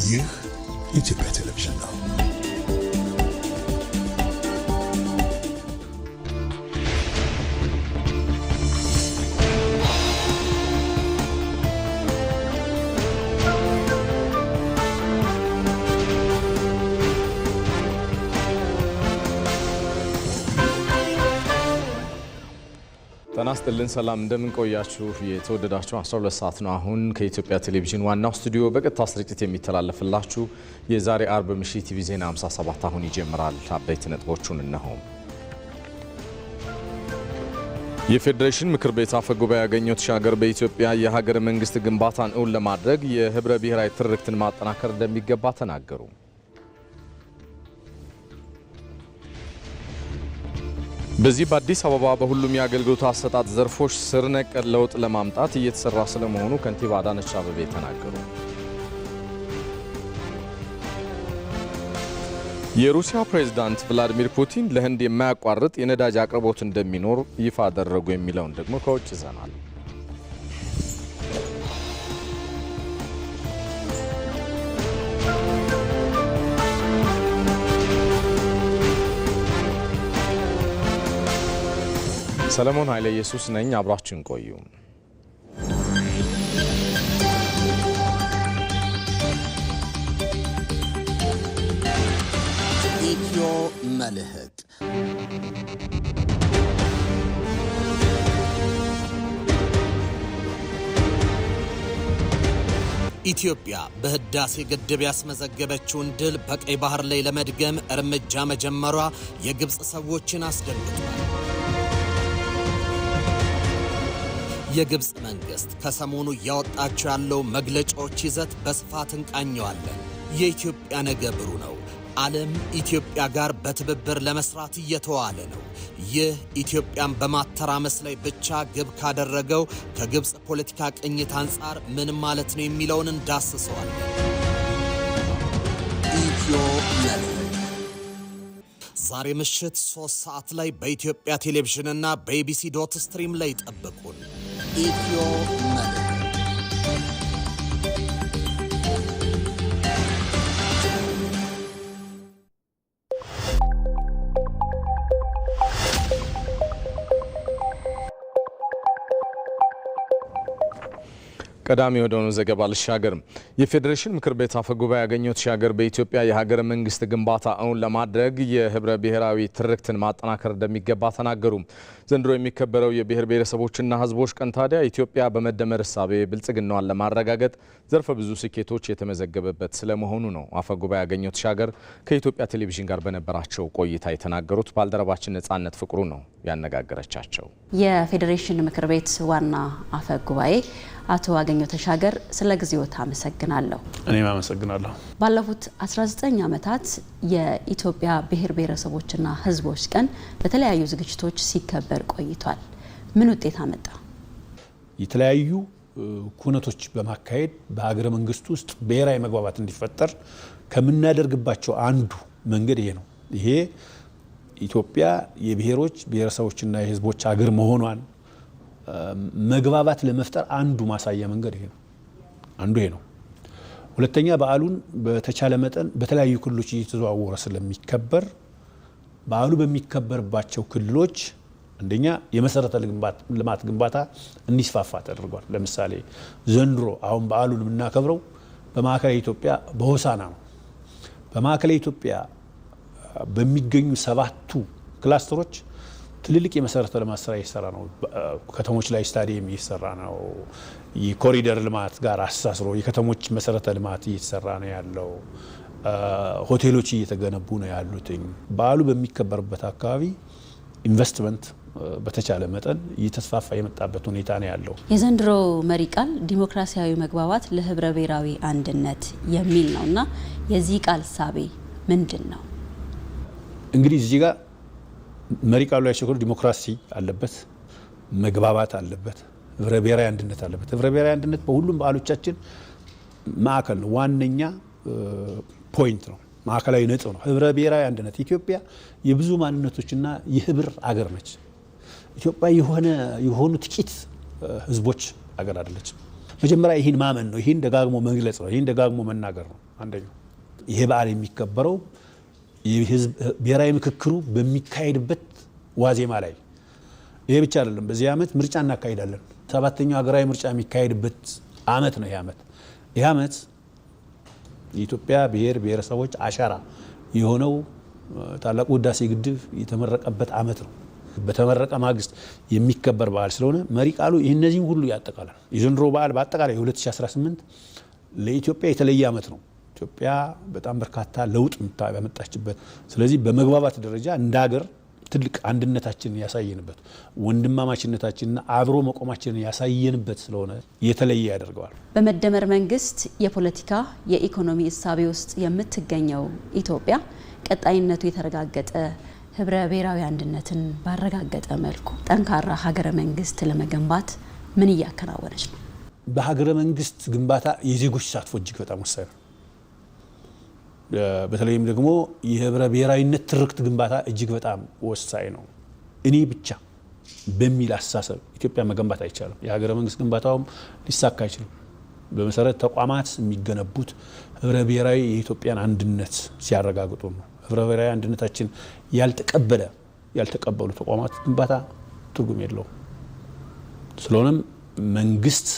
ይህ የኢትዮጵያ ቴሌቪዥን ነው። ተናስተልን ሰላም እንደምን ቆያችሁ የተወደዳችሁ 12 ሰዓት ነው አሁን ከኢትዮጵያ ቴሌቪዥን ዋናው ስቱዲዮ በቀጥታ ስርጭት የሚተላለፍላችሁ የዛሬ አርብ ምሽት ቲቪ ዜና 57 አሁን ይጀምራል። አበይት ነጥቦቹን እነሆ። የፌዴሬሽን ምክር ቤት አፈ ጉባኤ ያገኘው ተሻገር በኢትዮጵያ የሀገረ መንግስት ግንባታን እውን ለማድረግ የህብረ ብሔራዊ ትርክትን ማጠናከር እንደሚገባ ተናገሩ። በዚህ በአዲስ አበባ በሁሉም የአገልግሎት አሰጣጥ ዘርፎች ስር ነቀል ለውጥ ለማምጣት እየተሰራ ስለመሆኑ ከንቲባ አዳነች አቤቤ ተናገሩ። የሩሲያ ፕሬዝዳንት ቭላዲሚር ፑቲን ለህንድ የማያቋርጥ የነዳጅ አቅርቦት እንደሚኖር ይፋ አደረጉ የሚለውን ደግሞ ከውጭ ይዘናል። ሰለሞን ኃይለ ኢየሱስ ነኝ። አብራችን ቆዩ። ኢትዮ መልህቅ ኢትዮጵያ በህዳሴ ግድብ ያስመዘገበችውን ድል በቀይ ባህር ላይ ለመድገም እርምጃ መጀመሯ የግብጽ ሰዎችን አስደንግጧል። የግብጽ መንግስት ከሰሞኑ ያወጣቸው ያለው መግለጫዎች ይዘት በስፋት እንቃኘዋለን። የኢትዮጵያ ነገ ብሩህ ነው። ዓለም ኢትዮጵያ ጋር በትብብር ለመስራት እየተዋለ ነው። ይህ ኢትዮጵያን በማተራመስ ላይ ብቻ ግብ ካደረገው ከግብጽ ፖለቲካ ቅኝት አንጻር ምን ማለት ነው የሚለውን እንዳስሰዋለን። ኢትዮ ዛሬ ምሽት 3 ሰዓት ላይ በኢትዮጵያ ቴሌቪዥንና በኢቢሲ.ስትሪም ላይ ጠብቁን። ኢትዮ መልህቅ ቀዳሚ ወደሆነ ዘገባ ልሻገር። የፌዴሬሽን ምክር ቤት አፈ ጉባኤ ያገኘው ተሻገር በኢትዮጵያ የሀገረ መንግስት ግንባታ እውን ለማድረግ የህብረ ብሔራዊ ትርክትን ማጠናከር እንደሚገባ ተናገሩ። ዘንድሮ የሚከበረው የብሔር ብሔረሰቦችና ህዝቦች ቀን ታዲያ ኢትዮጵያ በመደመር እሳቤ ብልጽግናዋን ለማረጋገጥ ዘርፈ ብዙ ስኬቶች የተመዘገበበት ስለመሆኑ ነው አፈ ጉባኤ ያገኘው ተሻገር ከኢትዮጵያ ቴሌቪዥን ጋር በነበራቸው ቆይታ የተናገሩት። ባልደረባችን ነጻነት ፍቅሩ ነው ያነጋገረቻቸው። የፌዴሬሽን ምክር ቤት ዋና አፈ ጉባኤ አቶ አገኘው ተሻገር ስለ ጊዜዎት አመሰግናለሁ። እኔም አመሰግናለሁ። ባለፉት 19 ዓመታት የኢትዮጵያ ብሔር ብሔረሰቦችና ህዝቦች ቀን በተለያዩ ዝግጅቶች ሲከበር ቆይቷል። ምን ውጤት አመጣ? የተለያዩ ኩነቶች በማካሄድ በሀገረ መንግስት ውስጥ ብሔራዊ መግባባት እንዲፈጠር ከምናደርግባቸው አንዱ መንገድ ይሄ ነው። ይሄ ኢትዮጵያ የብሔሮች ብሔረሰቦችና የህዝቦች ሀገር መሆኗን መግባባት ለመፍጠር አንዱ ማሳያ መንገድ ይሄ ነው። አንዱ ይሄ ነው። ሁለተኛ በዓሉን በተቻለ መጠን በተለያዩ ክልሎች እየተዘዋወረ ስለሚከበር በዓሉ በሚከበርባቸው ክልሎች አንደኛ የመሰረተ ልማት ግንባታ እንዲስፋፋ ተደርጓል። ለምሳሌ ዘንድሮ አሁን በዓሉን የምናከብረው በማዕከላዊ ኢትዮጵያ በሆሳና ነው። በማዕከላዊ ኢትዮጵያ በሚገኙ 7ቱ ክላስተሮች ትልልቅ የመሰረተ ልማት ስራ እየሰራ ነው። ከተሞች ላይ ስታዲየም እየሰራ ነው። የኮሪደር ልማት ጋር አስተሳስሮ የከተሞች መሰረተ ልማት እየተሰራ ነው ያለው። ሆቴሎች እየተገነቡ ነው ያሉት። በዓሉ በሚከበርበት አካባቢ ኢንቨስትመንት በተቻለ መጠን እየተስፋፋ የመጣበት ሁኔታ ነው ያለው። የዘንድሮ መሪ ቃል ዲሞክራሲያዊ መግባባት ለህብረ ብሔራዊ አንድነት የሚል ነውና የዚህ ቃል ሳቤ ምንድነው? እንግዲህ እዚህ ጋር መሪ ቃሉ ላይ ሸክሩ ዲሞክራሲ አለበት፣ መግባባት አለበት፣ ህብረ ብሔራዊ አንድነት አለበት። ህብረ ብሔራዊ አንድነት በሁሉም በዓሎቻችን ማዕከል ነው፣ ዋነኛ ፖይንት ነው፣ ማዕከላዊ ነጥብ ነው። ህብረ ብሔራዊ አንድነት ኢትዮጵያ የብዙ ማንነቶችና የህብር አገር ነች። ኢትዮጵያ የሆኑ ጥቂት ህዝቦች አገር አይደለችም። መጀመሪያ ይህን ማመን ነው። ይህን ደጋግሞ መግለጽ ነው። ይህን ደጋግሞ መናገር ነው። አንደኛው ይሄ በዓል የሚከበረው የህዝብ ብሔራዊ ምክክሩ በሚካሄድበት ዋዜማ ላይ ይሄ ብቻ አይደለም። በዚህ ዓመት ምርጫ እናካሂዳለን። 7ኛው ሀገራዊ ምርጫ የሚካሄድበት ዓመት ነው። ይሄ ዓመት የኢትዮጵያ ብሔር ብሔረሰቦች አሻራ የሆነው ታላቁ ህዳሴ ግድብ የተመረቀበት ዓመት ነው። በተመረቀ ማግስት የሚከበር በዓል ስለሆነ መሪ ቃሉ እነዚህን ሁሉ ያጠቃላል። የዘንድሮ በዓል በአጠቃላይ 2018 ለኢትዮጵያ የተለየ ዓመት ነው። ኢትዮጵያ በጣም በርካታ ለውጥ ያመጣችበት፣ ስለዚህ በመግባባት ደረጃ እንደ ሀገር ትልቅ አንድነታችንን ያሳየንበት፣ ወንድማማችነታችንና አብሮ መቆማችንን ያሳየንበት ስለሆነ የተለየ ያደርገዋል። በመደመር መንግስት የፖለቲካ የኢኮኖሚ እሳቤ ውስጥ የምትገኘው ኢትዮጵያ ቀጣይነቱ የተረጋገጠ ህብረ ብሔራዊ አንድነትን ባረጋገጠ መልኩ ጠንካራ ሀገረ መንግስት ለመገንባት ምን እያከናወነች ነው? በሀገረ መንግስት ግንባታ የዜጎች ተሳትፎ እጅግ በጣም ወሳኝ ነው። በተለይም ደግሞ የህብረ ብሔራዊነት ትርክት ግንባታ እጅግ በጣም ወሳኝ ነው። እኔ ብቻ በሚል አስተሳሰብ ኢትዮጵያ መገንባት አይቻልም። የሀገረ መንግስት ግንባታውም ሊሳካ አይችልም። በመሰረት ተቋማት የሚገነቡት ህብረ ብሔራዊ የኢትዮጵያን አንድነት ሲያረጋግጡ ነው። ህብረ ብሔራዊ አንድነታችን ያልተቀበሉ ተቋማት ግንባታ ትርጉም የለውም። ስለሆነም መንግስት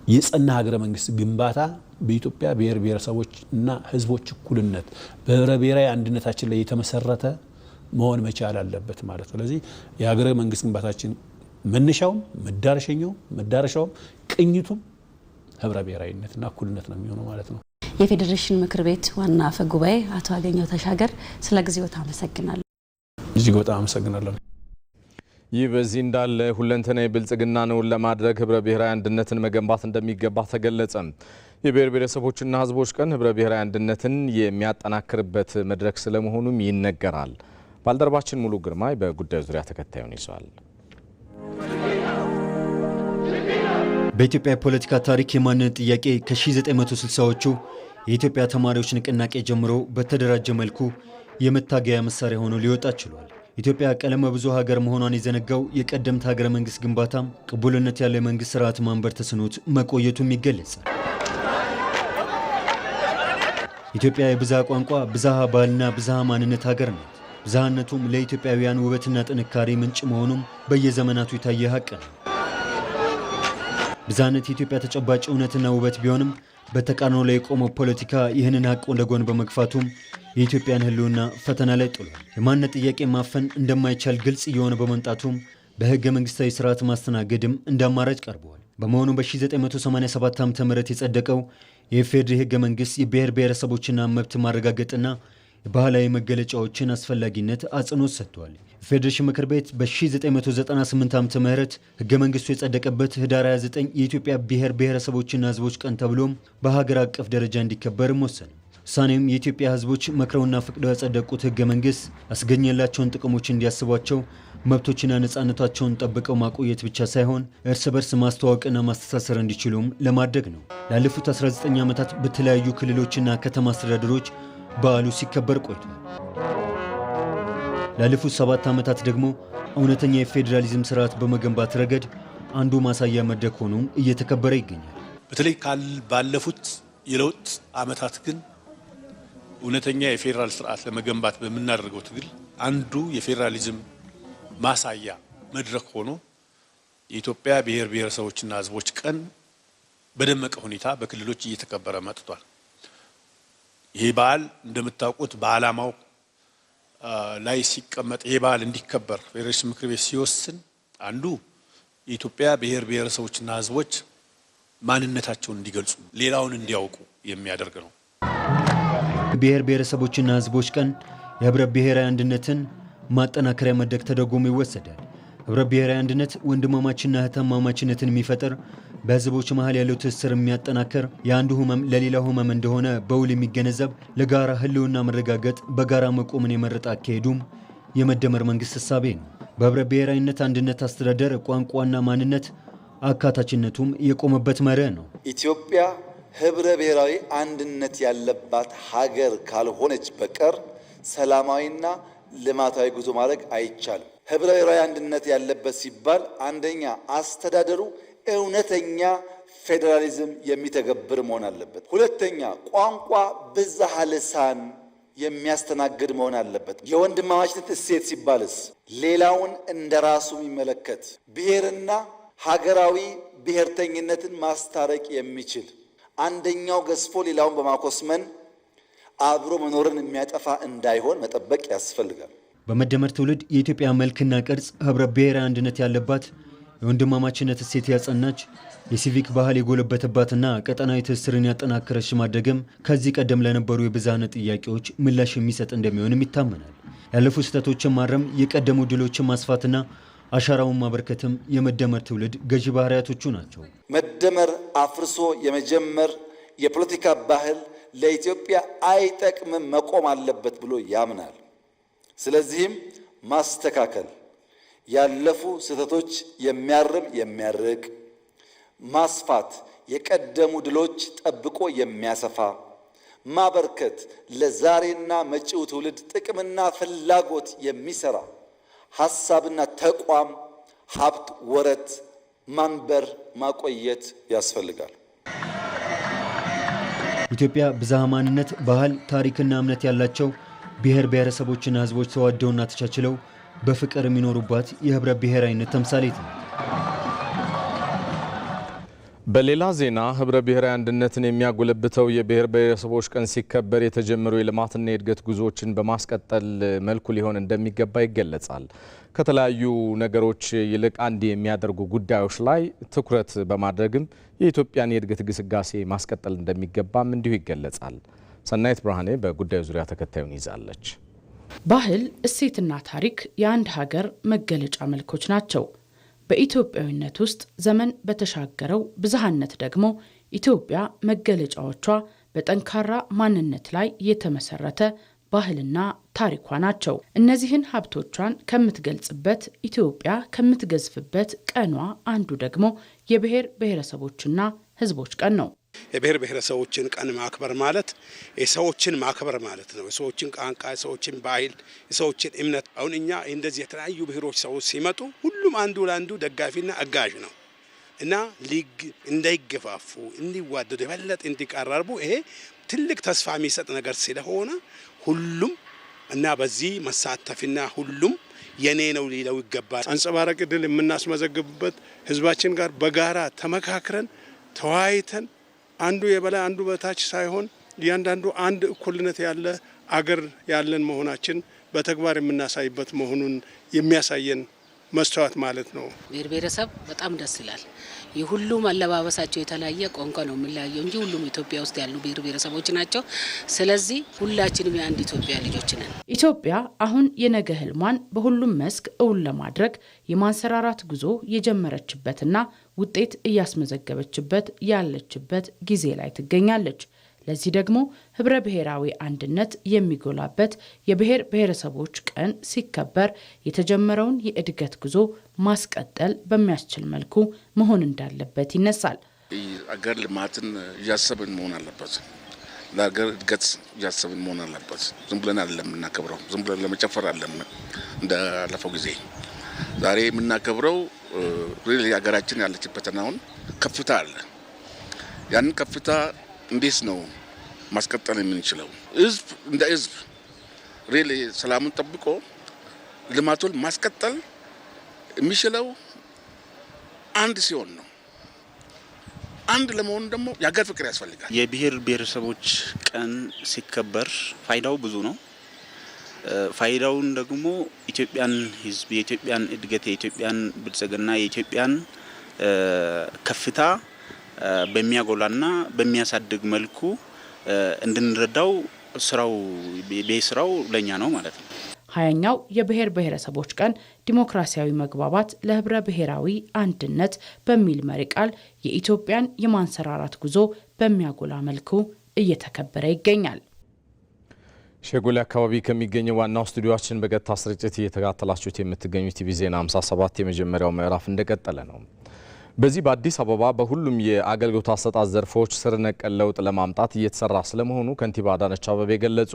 የጸና ሀገረ መንግስት ግንባታ በኢትዮጵያ ብሔር ብሔረሰቦች እና ህዝቦች እኩልነት በህብረ ብሔራዊ አንድነታችን ላይ የተመሰረተ መሆን መቻል አለበት ማለት ነው። ስለዚህ የሀገረ መንግስት ግንባታችን መነሻውም መዳረሻውም ቅኝቱም ህብረ ብሔራዊነትና እኩልነት ነው የሚሆነው ማለት ነው። የፌዴሬሽን ምክር ቤት ዋና አፈ ጉባኤ አቶ አገኘሁ ተሻገር ስለ ጊዜው አመሰግናለሁ። እጅግ በጣም አመሰግናለሁ። ይህ በዚህ እንዳለ ሁለንተናዊ ብልጽግናን ለማድረግ ህብረ ብሔራዊ አንድነትን መገንባት እንደሚገባ ተገለጸ። የብሔር ብሔረሰቦችና ህዝቦች ቀን ህብረ ብሔራዊ አንድነትን የሚያጠናክርበት መድረክ ስለመሆኑም ይነገራል። ባልደረባችን ሙሉ ግርማይ በጉዳዩ ዙሪያ ተከታዩን ይዟል። በኢትዮጵያ የፖለቲካ ታሪክ የማንነት ጥያቄ ከ1960ዎቹ የኢትዮጵያ ተማሪዎች ንቅናቄ ጀምሮ በተደራጀ መልኩ የመታገያ መሳሪያ ሆኖ ሊወጣ ችሏል። ኢትዮጵያ ቀለመ ብዙ ሀገር መሆኗን የዘነጋው የቀደምት ሀገረ መንግስት ግንባታም ቅቡልነት ያለው የመንግስት ስርዓት ማንበር ተስኖት መቆየቱም ይገለጻል። ኢትዮጵያ የብዝሃ ቋንቋ፣ ብዝሃ ባህልና ብዝሃ ማንነት ሀገር ናት። ብዝሃነቱም ለኢትዮጵያውያን ውበትና ጥንካሬ ምንጭ መሆኑም በየዘመናቱ የታየ ሀቅ ነው። ብዝሃነት የኢትዮጵያ ተጨባጭ እውነትና ውበት ቢሆንም በተቃርኖ ላይ የቆመው ፖለቲካ ይህንን ሀቅ ለጎን በመግፋቱም የኢትዮጵያን ህልውና ፈተና ላይ ጥሏል። የማንነት ጥያቄ ማፈን እንደማይቻል ግልጽ እየሆነ በመምጣቱም በህገ መንግስታዊ ስርዓት ማስተናገድም እንደ አማራጭ ቀርበዋል። በመሆኑ በ1987 ዓ.ም የጸደቀው የኢፌዴሪ ህገ መንግስት የብሔር ብሔረሰቦችና መብት ማረጋገጥና የባህላዊ መገለጫዎችን አስፈላጊነት አጽንኦት ሰጥቷል። የፌዴሬሽን ምክር ቤት በ1998 ዓ.ም ህገ መንግስቱ የጸደቀበት ህዳር 29 የኢትዮጵያ ብሔር ብሔረሰቦችና ህዝቦች ቀን ተብሎም በሀገር አቀፍ ደረጃ እንዲከበርም ወሰነ። ውሳኔም የኢትዮጵያ ህዝቦች መክረውና ፈቅደው ያጸደቁት ህገ መንግስት አስገኘላቸውን ጥቅሞች እንዲያስቧቸው መብቶችና ነፃነታቸውን ጠብቀው ማቆየት ብቻ ሳይሆን እርስ በርስ ማስተዋወቅና ማስተሳሰር እንዲችሉም ለማድረግ ነው። ላለፉት 19 ዓመታት በተለያዩ ክልሎችና ከተማ አስተዳደሮች በዓሉ ሲከበር ቆይቷል። ላለፉት 7 ዓመታት ደግሞ እውነተኛ የፌዴራሊዝም ስርዓት በመገንባት ረገድ አንዱ ማሳያ መድረክ ሆኖ እየተከበረ ይገኛል። በተለይ ባለፉት የለውጥ ዓመታት ግን እውነተኛ የፌዴራል ስርዓት ለመገንባት በመናደርገው ትግል አንዱ የፌዴራሊዝም ማሳያ መድረክ ሆኖ የኢትዮጵያ ብሔር ብሔረሰቦችና ህዝቦች ቀን በደመቀ ሁኔታ በክልሎች እየተከበረ መጥቷል። ይህ በዓል እንደምታውቁት በዓላማው ላይ ሲቀመጥ ይህ በዓል እንዲከበር ፌዴሬሽን ምክር ቤት ሲወስን አንዱ የኢትዮጵያ ብሔር ብሔረሰቦችና ህዝቦች ማንነታቸውን እንዲገልጹ ሌላውን እንዲያውቁ የሚያደርግ ነው። ብሔር ብሔረሰቦችና ህዝቦች ቀን የህብረ ብሔራዊ አንድነትን ማጠናከሪያ መድረክ ተደርጎም ይወሰዳል። ህብረ ብሔራዊ አንድነት ወንድማማችና እህትማማችነትን የሚፈጥር በህዝቦች መሀል ያለው ትስስር የሚያጠናክር የአንዱ ህመም ለሌላው ህመም እንደሆነ በውል የሚገነዘብ ለጋራ ህልውና መረጋገጥ በጋራ መቆምን የመረጠ አካሄዱም የመደመር መንግስት እሳቤ ነው። በህብረ ብሔራዊነት አንድነት አስተዳደር ቋንቋና ማንነት አካታችነቱም የቆመበት መርህ ነው። ኢትዮጵያ ህብረ ብሔራዊ አንድነት ያለባት ሀገር ካልሆነች በቀር ሰላማዊና ልማታዊ ጉዞ ማድረግ አይቻልም። ህብረ ብሔራዊ አንድነት ያለበት ሲባል አንደኛ አስተዳደሩ እውነተኛ ፌዴራሊዝም የሚተገብር መሆን አለበት። ሁለተኛ ቋንቋ ብዝሃ ልሳን የሚያስተናግድ መሆን አለበት። የወንድማማችነት እሴት ሲባልስ ሌላውን እንደራሱ የሚመለከት ብሔርና ሀገራዊ ብሔርተኝነትን ማስታረቅ የሚችል አንደኛው ገዝፎ ሌላውን በማኮስመን አብሮ መኖርን የሚያጠፋ እንዳይሆን መጠበቅ ያስፈልጋል። በመደመር ትውልድ የኢትዮጵያ መልክና ቅርጽ ህብረ ብሔራዊ አንድነት ያለባት የወንድማማችነት እሴት ያጸናች የሲቪክ ባህል የጎለበተባትና ቀጠናዊ ትስስርን ያጠናከረች ማድረግም ከዚህ ቀደም ለነበሩ የብዝሃነት ጥያቄዎች ምላሽ የሚሰጥ እንደሚሆንም ይታመናል። ያለፉ ስህተቶችን ማረም፣ የቀደሙ ድሎችን ማስፋትና አሻራውን ማበርከትም የመደመር ትውልድ ገዢ ባህሪያቶቹ ናቸው። መደመር አፍርሶ የመጀመር የፖለቲካ ባህል ለኢትዮጵያ አይጠቅምም፣ መቆም አለበት ብሎ ያምናል። ስለዚህም ማስተካከል፣ ያለፉ ስህተቶች የሚያርም የሚያርቅ፣ ማስፋት፣ የቀደሙ ድሎች ጠብቆ የሚያሰፋ፣ ማበርከት፣ ለዛሬና መጪው ትውልድ ጥቅምና ፍላጎት የሚሰራ ሐሳብና ተቋም፣ ሀብት፣ ወረት ማንበር ማቆየት ያስፈልጋል። ኢትዮጵያ ብዝሃ ማንነት፣ ባህል፣ ታሪክና እምነት ያላቸው ብሔር ብሔረሰቦችና ህዝቦች ተዋደውና ተቻችለው በፍቅር የሚኖሩባት የህብረ ብሔራዊነት ተምሳሌት ነው። በሌላ ዜና ህብረ ብሔራዊ አንድነትን የሚያጎለብተው የብሔር ብሔረሰቦች ቀን ሲከበር የተጀመሩ የልማትና የእድገት ጉዞዎችን በማስቀጠል መልኩ ሊሆን እንደሚገባ ይገለጻል። ከተለያዩ ነገሮች ይልቅ አንድ የሚያደርጉ ጉዳዮች ላይ ትኩረት በማድረግም የኢትዮጵያን የእድገት ግስጋሴ ማስቀጠል እንደሚገባም እንዲሁ ይገለጻል። ሰናይት ብርሃኔ በጉዳዩ ዙሪያ ተከታዩን ይዛለች። ባህል፣ እሴትና ታሪክ የአንድ ሀገር መገለጫ መልኮች ናቸው። በኢትዮጵያዊነት ውስጥ ዘመን በተሻገረው ብዝሃነት ደግሞ ኢትዮጵያ መገለጫዎቿ በጠንካራ ማንነት ላይ የተመሰረተ ባህልና ታሪኳ ናቸው። እነዚህን ሀብቶቿን ከምትገልጽበት፣ ኢትዮጵያ ከምትገዝፍበት ቀኗ አንዱ ደግሞ የብሔር ብሔረሰቦችና ህዝቦች ቀን ነው። የብሔር ብሔረሰቦችን ቀን ማክበር ማለት የሰዎችን ማክበር ማለት ነው። የሰዎችን ቋንቋ፣ የሰዎችን ባህል፣ የሰዎችን እምነት። አሁን እኛ እንደዚህ የተለያዩ ብሔሮች ሰዎች ሲመጡ ሁሉም አንዱ ለአንዱ ደጋፊና አጋዥ ነው እና እንዳይገፋፉ፣ እንዲዋደዱ፣ የበለጠ እንዲቀራርቡ ይሄ ትልቅ ተስፋ የሚሰጥ ነገር ስለሆነ ሁሉም እና በዚህ መሳተፍና ሁሉም የኔ ነው ሊለው ይገባል። አንጸባራቂ ድል የምናስመዘግብበት ህዝባችን ጋር በጋራ ተመካክረን ተወያይተን አንዱ የበላይ አንዱ በታች ሳይሆን እያንዳንዱ አንድ እኩልነት ያለ አገር ያለን መሆናችን በተግባር የምናሳይበት መሆኑን የሚያሳየን መስተዋት ማለት ነው። ብሔር ብሔረሰብ በጣም ደስ ይላል። የሁሉም አለባበሳቸው የተለያየ ቋንቋ ነው የሚለያየው እንጂ ሁሉም ኢትዮጵያ ውስጥ ያሉ ብሔር ብሔረሰቦች ናቸው። ስለዚህ ሁላችንም የአንድ ኢትዮጵያ ልጆች ነን። ኢትዮጵያ አሁን የነገ ህልሟን በሁሉም መስክ እውን ለማድረግ የማንሰራራት ጉዞ የጀመረችበትና ውጤት እያስመዘገበችበት ያለችበት ጊዜ ላይ ትገኛለች። ለዚህ ደግሞ ህብረ ብሔራዊ አንድነት የሚጎላበት የብሔር ብሔረሰቦች ቀን ሲከበር የተጀመረውን የእድገት ጉዞ ማስቀጠል በሚያስችል መልኩ መሆን እንዳለበት ይነሳል። አገር ልማትን እያሰብን መሆን አለበት። ለአገር እድገት እያሰብን መሆን አለበት። ዝም ብለን አይደለም የምናከብረው፣ ዝም ብለን ለመጨፈር አይደለም እንዳለፈው ጊዜ። ዛሬ የምናከብረው ሀገራችን ያለችበትን አሁን ከፍታ አለ። ያንን ከፍታ እንዴት ነው ማስቀጠል የምንችለው? ህዝብ እንደ ህዝብ ሪሊ ሰላሙን ጠብቆ ልማቱን ማስቀጠል የሚችለው አንድ ሲሆን ነው። አንድ ለመሆኑ ደግሞ የሀገር ፍቅር ያስፈልጋል። የብሔር ብሔረሰቦች ቀን ሲከበር ፋይዳው ብዙ ነው። ፋይዳውን ደግሞ ኢትዮጵያን ህዝብ፣ የኢትዮጵያን እድገት፣ የኢትዮጵያን ብልጽግና፣ የኢትዮጵያን ከፍታ በሚያጎላና በሚያሳድግ መልኩ እንድንረዳው ስራው ለኛ ነው ማለት ነው። 20ኛው የብሔር ብሔረሰቦች ቀን ዲሞክራሲያዊ መግባባት ለህብረ ብሔራዊ አንድነት በሚል መሪ ቃል የኢትዮጵያን የማንሰራራት ጉዞ በሚያጎላ መልኩ እየተከበረ ይገኛል። ሸጎሌ አካባቢ ከሚገኘው ዋናው ስቱዲዮአችን በቀጥታ ስርጭት እየተከታተላችሁት የምትገኙት ቲቪ ዜና 57 የመጀመሪያው ምዕራፍ እንደቀጠለ ነው። በዚህ በአዲስ አበባ በሁሉም የአገልግሎት አሰጣጥ ዘርፎች ስር ነቀል ለውጥ ለማምጣት እየተሰራ ስለመሆኑ ከንቲባ አዳነች አቤቤ ገለጹ።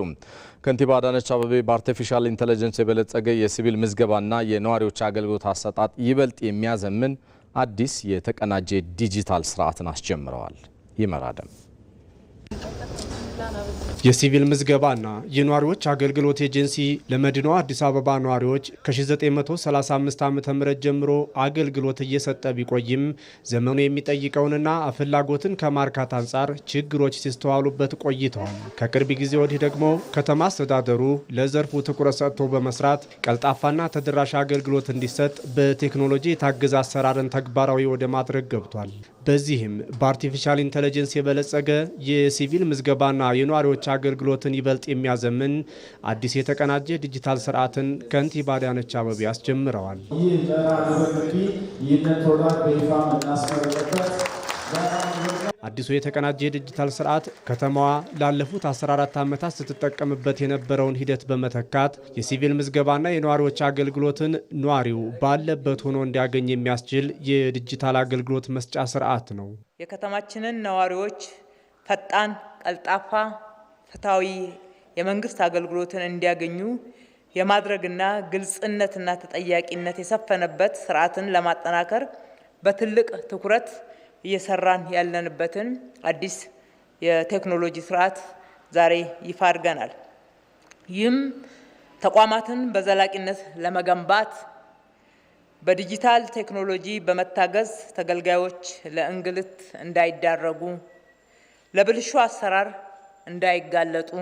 ከንቲባ አዳነች አቤቤ በአርቲፊሻል ኢንተለጀንስ የበለጸገ የሲቪል ምዝገባና የነዋሪዎች አገልግሎት አሰጣጥ ይበልጥ የሚያዘምን አዲስ የተቀናጀ ዲጂታል ስርዓትን አስጀምረዋል። ይመራደም የሲቪል ምዝገባና የነዋሪዎች አገልግሎት ኤጀንሲ ለመዲናዋ አዲስ አበባ ነዋሪዎች ከ1935 ዓ.ም ጀምሮ አገልግሎት እየሰጠ ቢቆይም ዘመኑ የሚጠይቀውንና ፍላጎትን ከማርካት አንጻር ችግሮች ሲስተዋሉበት ቆይተዋል። ከቅርብ ጊዜ ወዲህ ደግሞ ከተማ አስተዳደሩ ለዘርፉ ትኩረት ሰጥቶ በመስራት ቀልጣፋና ተደራሽ አገልግሎት እንዲሰጥ በቴክኖሎጂ የታገዘ አሰራርን ተግባራዊ ወደ ማድረግ ገብቷል። በዚህም በአርቲፊሻል ኢንተለጀንስ የበለጸገ የሲቪል ምዝገባና የነዋሪዎች አገልግሎትን ይበልጥ የሚያዘምን አዲስ የተቀናጀ ዲጂታል ስርዓትን ከንቲባ አዳነች አቤቤ አስጀምረዋል። አዲሱ የተቀናጀ የዲጂታል ስርዓት ከተማዋ ላለፉት 14 ዓመታት ስትጠቀምበት የነበረውን ሂደት በመተካት የሲቪል ምዝገባና የነዋሪዎች አገልግሎትን ነዋሪው ባለበት ሆኖ እንዲያገኝ የሚያስችል የዲጂታል አገልግሎት መስጫ ስርዓት ነው። የከተማችንን ነዋሪዎች ፈጣን፣ ቀልጣፋ፣ ፍትሃዊ የመንግስት አገልግሎትን እንዲያገኙ የማድረግና ግልጽነትና ተጠያቂነት የሰፈነበት ስርዓትን ለማጠናከር በትልቅ ትኩረት እየሰራን ያለንበትን አዲስ የቴክኖሎጂ ስርዓት ዛሬ ይፋ አድርገናል። ይህም ተቋማትን በዘላቂነት ለመገንባት በዲጂታል ቴክኖሎጂ በመታገዝ ተገልጋዮች ለእንግልት እንዳይዳረጉ፣ ለብልሹ አሰራር እንዳይጋለጡ፣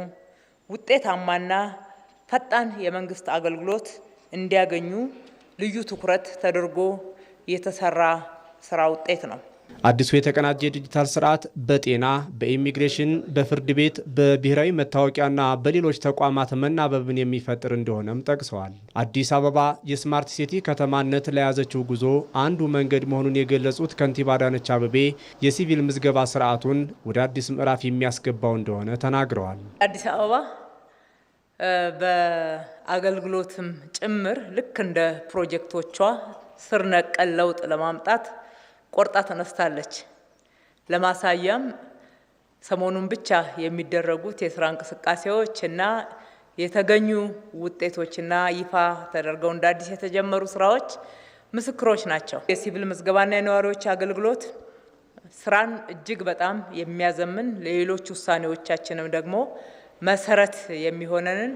ውጤታማና ፈጣን የመንግስት አገልግሎት እንዲያገኙ ልዩ ትኩረት ተደርጎ የተሰራ ስራ ውጤት ነው። አዲሱ የተቀናጀ ዲጂታል ስርዓት በጤና፣ በኢሚግሬሽን፣ በፍርድ ቤት፣ በብሔራዊ መታወቂያና በሌሎች ተቋማት መናበብን የሚፈጥር እንደሆነም ጠቅሰዋል። አዲስ አበባ የስማርት ሲቲ ከተማነት ለያዘችው ጉዞ አንዱ መንገድ መሆኑን የገለጹት ከንቲባ አዳነች አቤቤ የሲቪል ምዝገባ ስርዓቱን ወደ አዲስ ምዕራፍ የሚያስገባው እንደሆነ ተናግረዋል። አዲስ አበባ በአገልግሎትም ጭምር ልክ እንደ ፕሮጀክቶቿ ስር ነቀል ለውጥ ለማምጣት ቆርጣ ተነስታለች። ለማሳያም ሰሞኑን ብቻ የሚደረጉት የስራ እንቅስቃሴዎች እና የተገኙ ውጤቶችና ይፋ ተደርገው እንደ አዲስ የተጀመሩ ስራዎች ምስክሮች ናቸው። የሲቪል ምዝገባና የነዋሪዎች አገልግሎት ስራን እጅግ በጣም የሚያዘምን ለሌሎች ውሳኔዎቻችንም ደግሞ መሰረት የሚሆነንን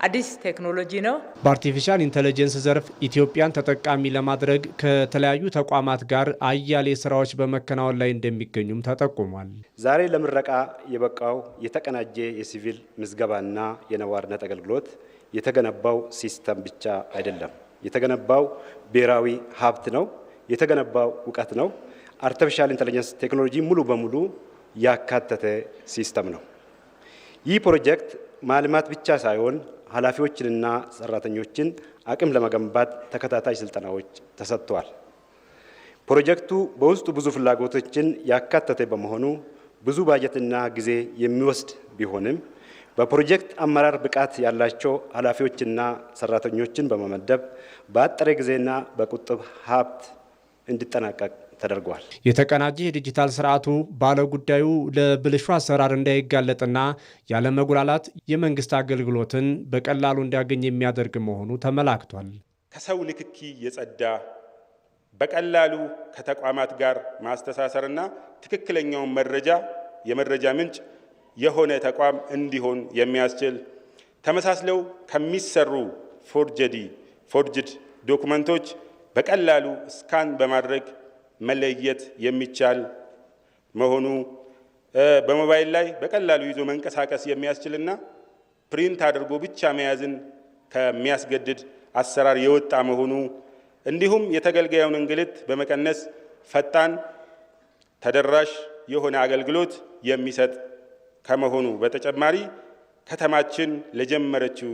አዲስ ቴክኖሎጂ ነው። በአርቲፊሻል ኢንተለጀንስ ዘርፍ ኢትዮጵያን ተጠቃሚ ለማድረግ ከተለያዩ ተቋማት ጋር አያሌ ስራዎች በመከናወን ላይ እንደሚገኙም ተጠቁሟል። ዛሬ ለምረቃ የበቃው የተቀናጀ የሲቪል ምዝገባና የነዋሪነት አገልግሎት የተገነባው ሲስተም ብቻ አይደለም። የተገነባው ብሔራዊ ሀብት ነው። የተገነባው እውቀት ነው። አርቲፊሻል ኢንተለጀንስ ቴክኖሎጂ ሙሉ በሙሉ ያካተተ ሲስተም ነው። ይህ ፕሮጀክት ማልማት ብቻ ሳይሆን ኃላፊዎችንና ሰራተኞችን አቅም ለመገንባት ተከታታይ ስልጠናዎች ተሰጥተዋል። ፕሮጀክቱ በውስጡ ብዙ ፍላጎቶችን ያካተተ በመሆኑ ብዙ ባጀትና ጊዜ የሚወስድ ቢሆንም በፕሮጀክት አመራር ብቃት ያላቸው ኃላፊዎችና ሰራተኞችን በመመደብ በአጠረ ጊዜና በቁጥብ ሀብት እንዲጠናቀቅ ተደርጓል። የተቀናጀ የዲጂታል ስርዓቱ ባለጉዳዩ ለብልሹ አሰራር እንዳይጋለጥና ያለመጉላላት የመንግስት አገልግሎትን በቀላሉ እንዲያገኝ የሚያደርግ መሆኑ ተመላክቷል። ከሰው ንክኪ የጸዳ በቀላሉ ከተቋማት ጋር ማስተሳሰርና ትክክለኛውን የመረጃ ምንጭ የሆነ ተቋም እንዲሆን የሚያስችል ተመሳስለው ከሚሰሩ ፎርጅድ ዶኩመንቶች በቀላሉ ስካን በማድረግ መለየት የሚቻል መሆኑ በሞባይል ላይ በቀላሉ ይዞ መንቀሳቀስ የሚያስችልና ፕሪንት አድርጎ ብቻ መያዝን ከሚያስገድድ አሰራር የወጣ መሆኑ እንዲሁም የተገልጋዩን እንግልት በመቀነስ ፈጣን ተደራሽ የሆነ አገልግሎት የሚሰጥ ከመሆኑ በተጨማሪ ከተማችን ለጀመረችው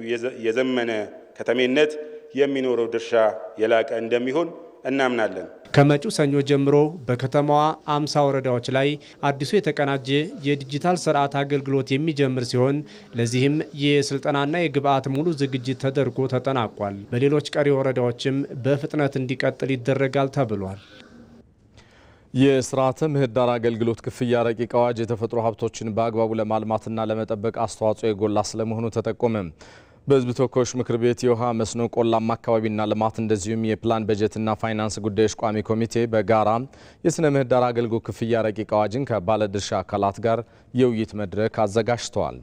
የዘመነ ከተሜነት የሚኖረው ድርሻ የላቀ እንደሚሆን እናምናለን። ከመጪው ሰኞ ጀምሮ በከተማዋ 50 ወረዳዎች ላይ አዲሱ የተቀናጀ የዲጂታል ስርዓት አገልግሎት የሚጀምር ሲሆን ለዚህም የስልጠናና የግብአት ሙሉ ዝግጅት ተደርጎ ተጠናቋል። በሌሎች ቀሪ ወረዳዎችም በፍጥነት እንዲቀጥል ይደረጋል ተብሏል። የስርዓተ ምህዳር አገልግሎት ክፍያ ረቂቅ አዋጅ የተፈጥሮ ሀብቶችን በአግባቡ ለማልማትና ለመጠበቅ አስተዋጽኦ የጎላ ስለመሆኑ ተጠቆመ። በሕዝብ ተወካዮች ምክር ቤት የውሃ መስኖ ቆላማ አካባቢና ልማት እንደዚሁም የፕላን በጀትና ፋይናንስ ጉዳዮች ቋሚ ኮሚቴ በጋራ የስነ ምህዳር አገልግሎት ክፍያ ረቂቅ አዋጅን ከባለድርሻ አካላት ጋር የውይይት መድረክ አዘጋጅተዋል።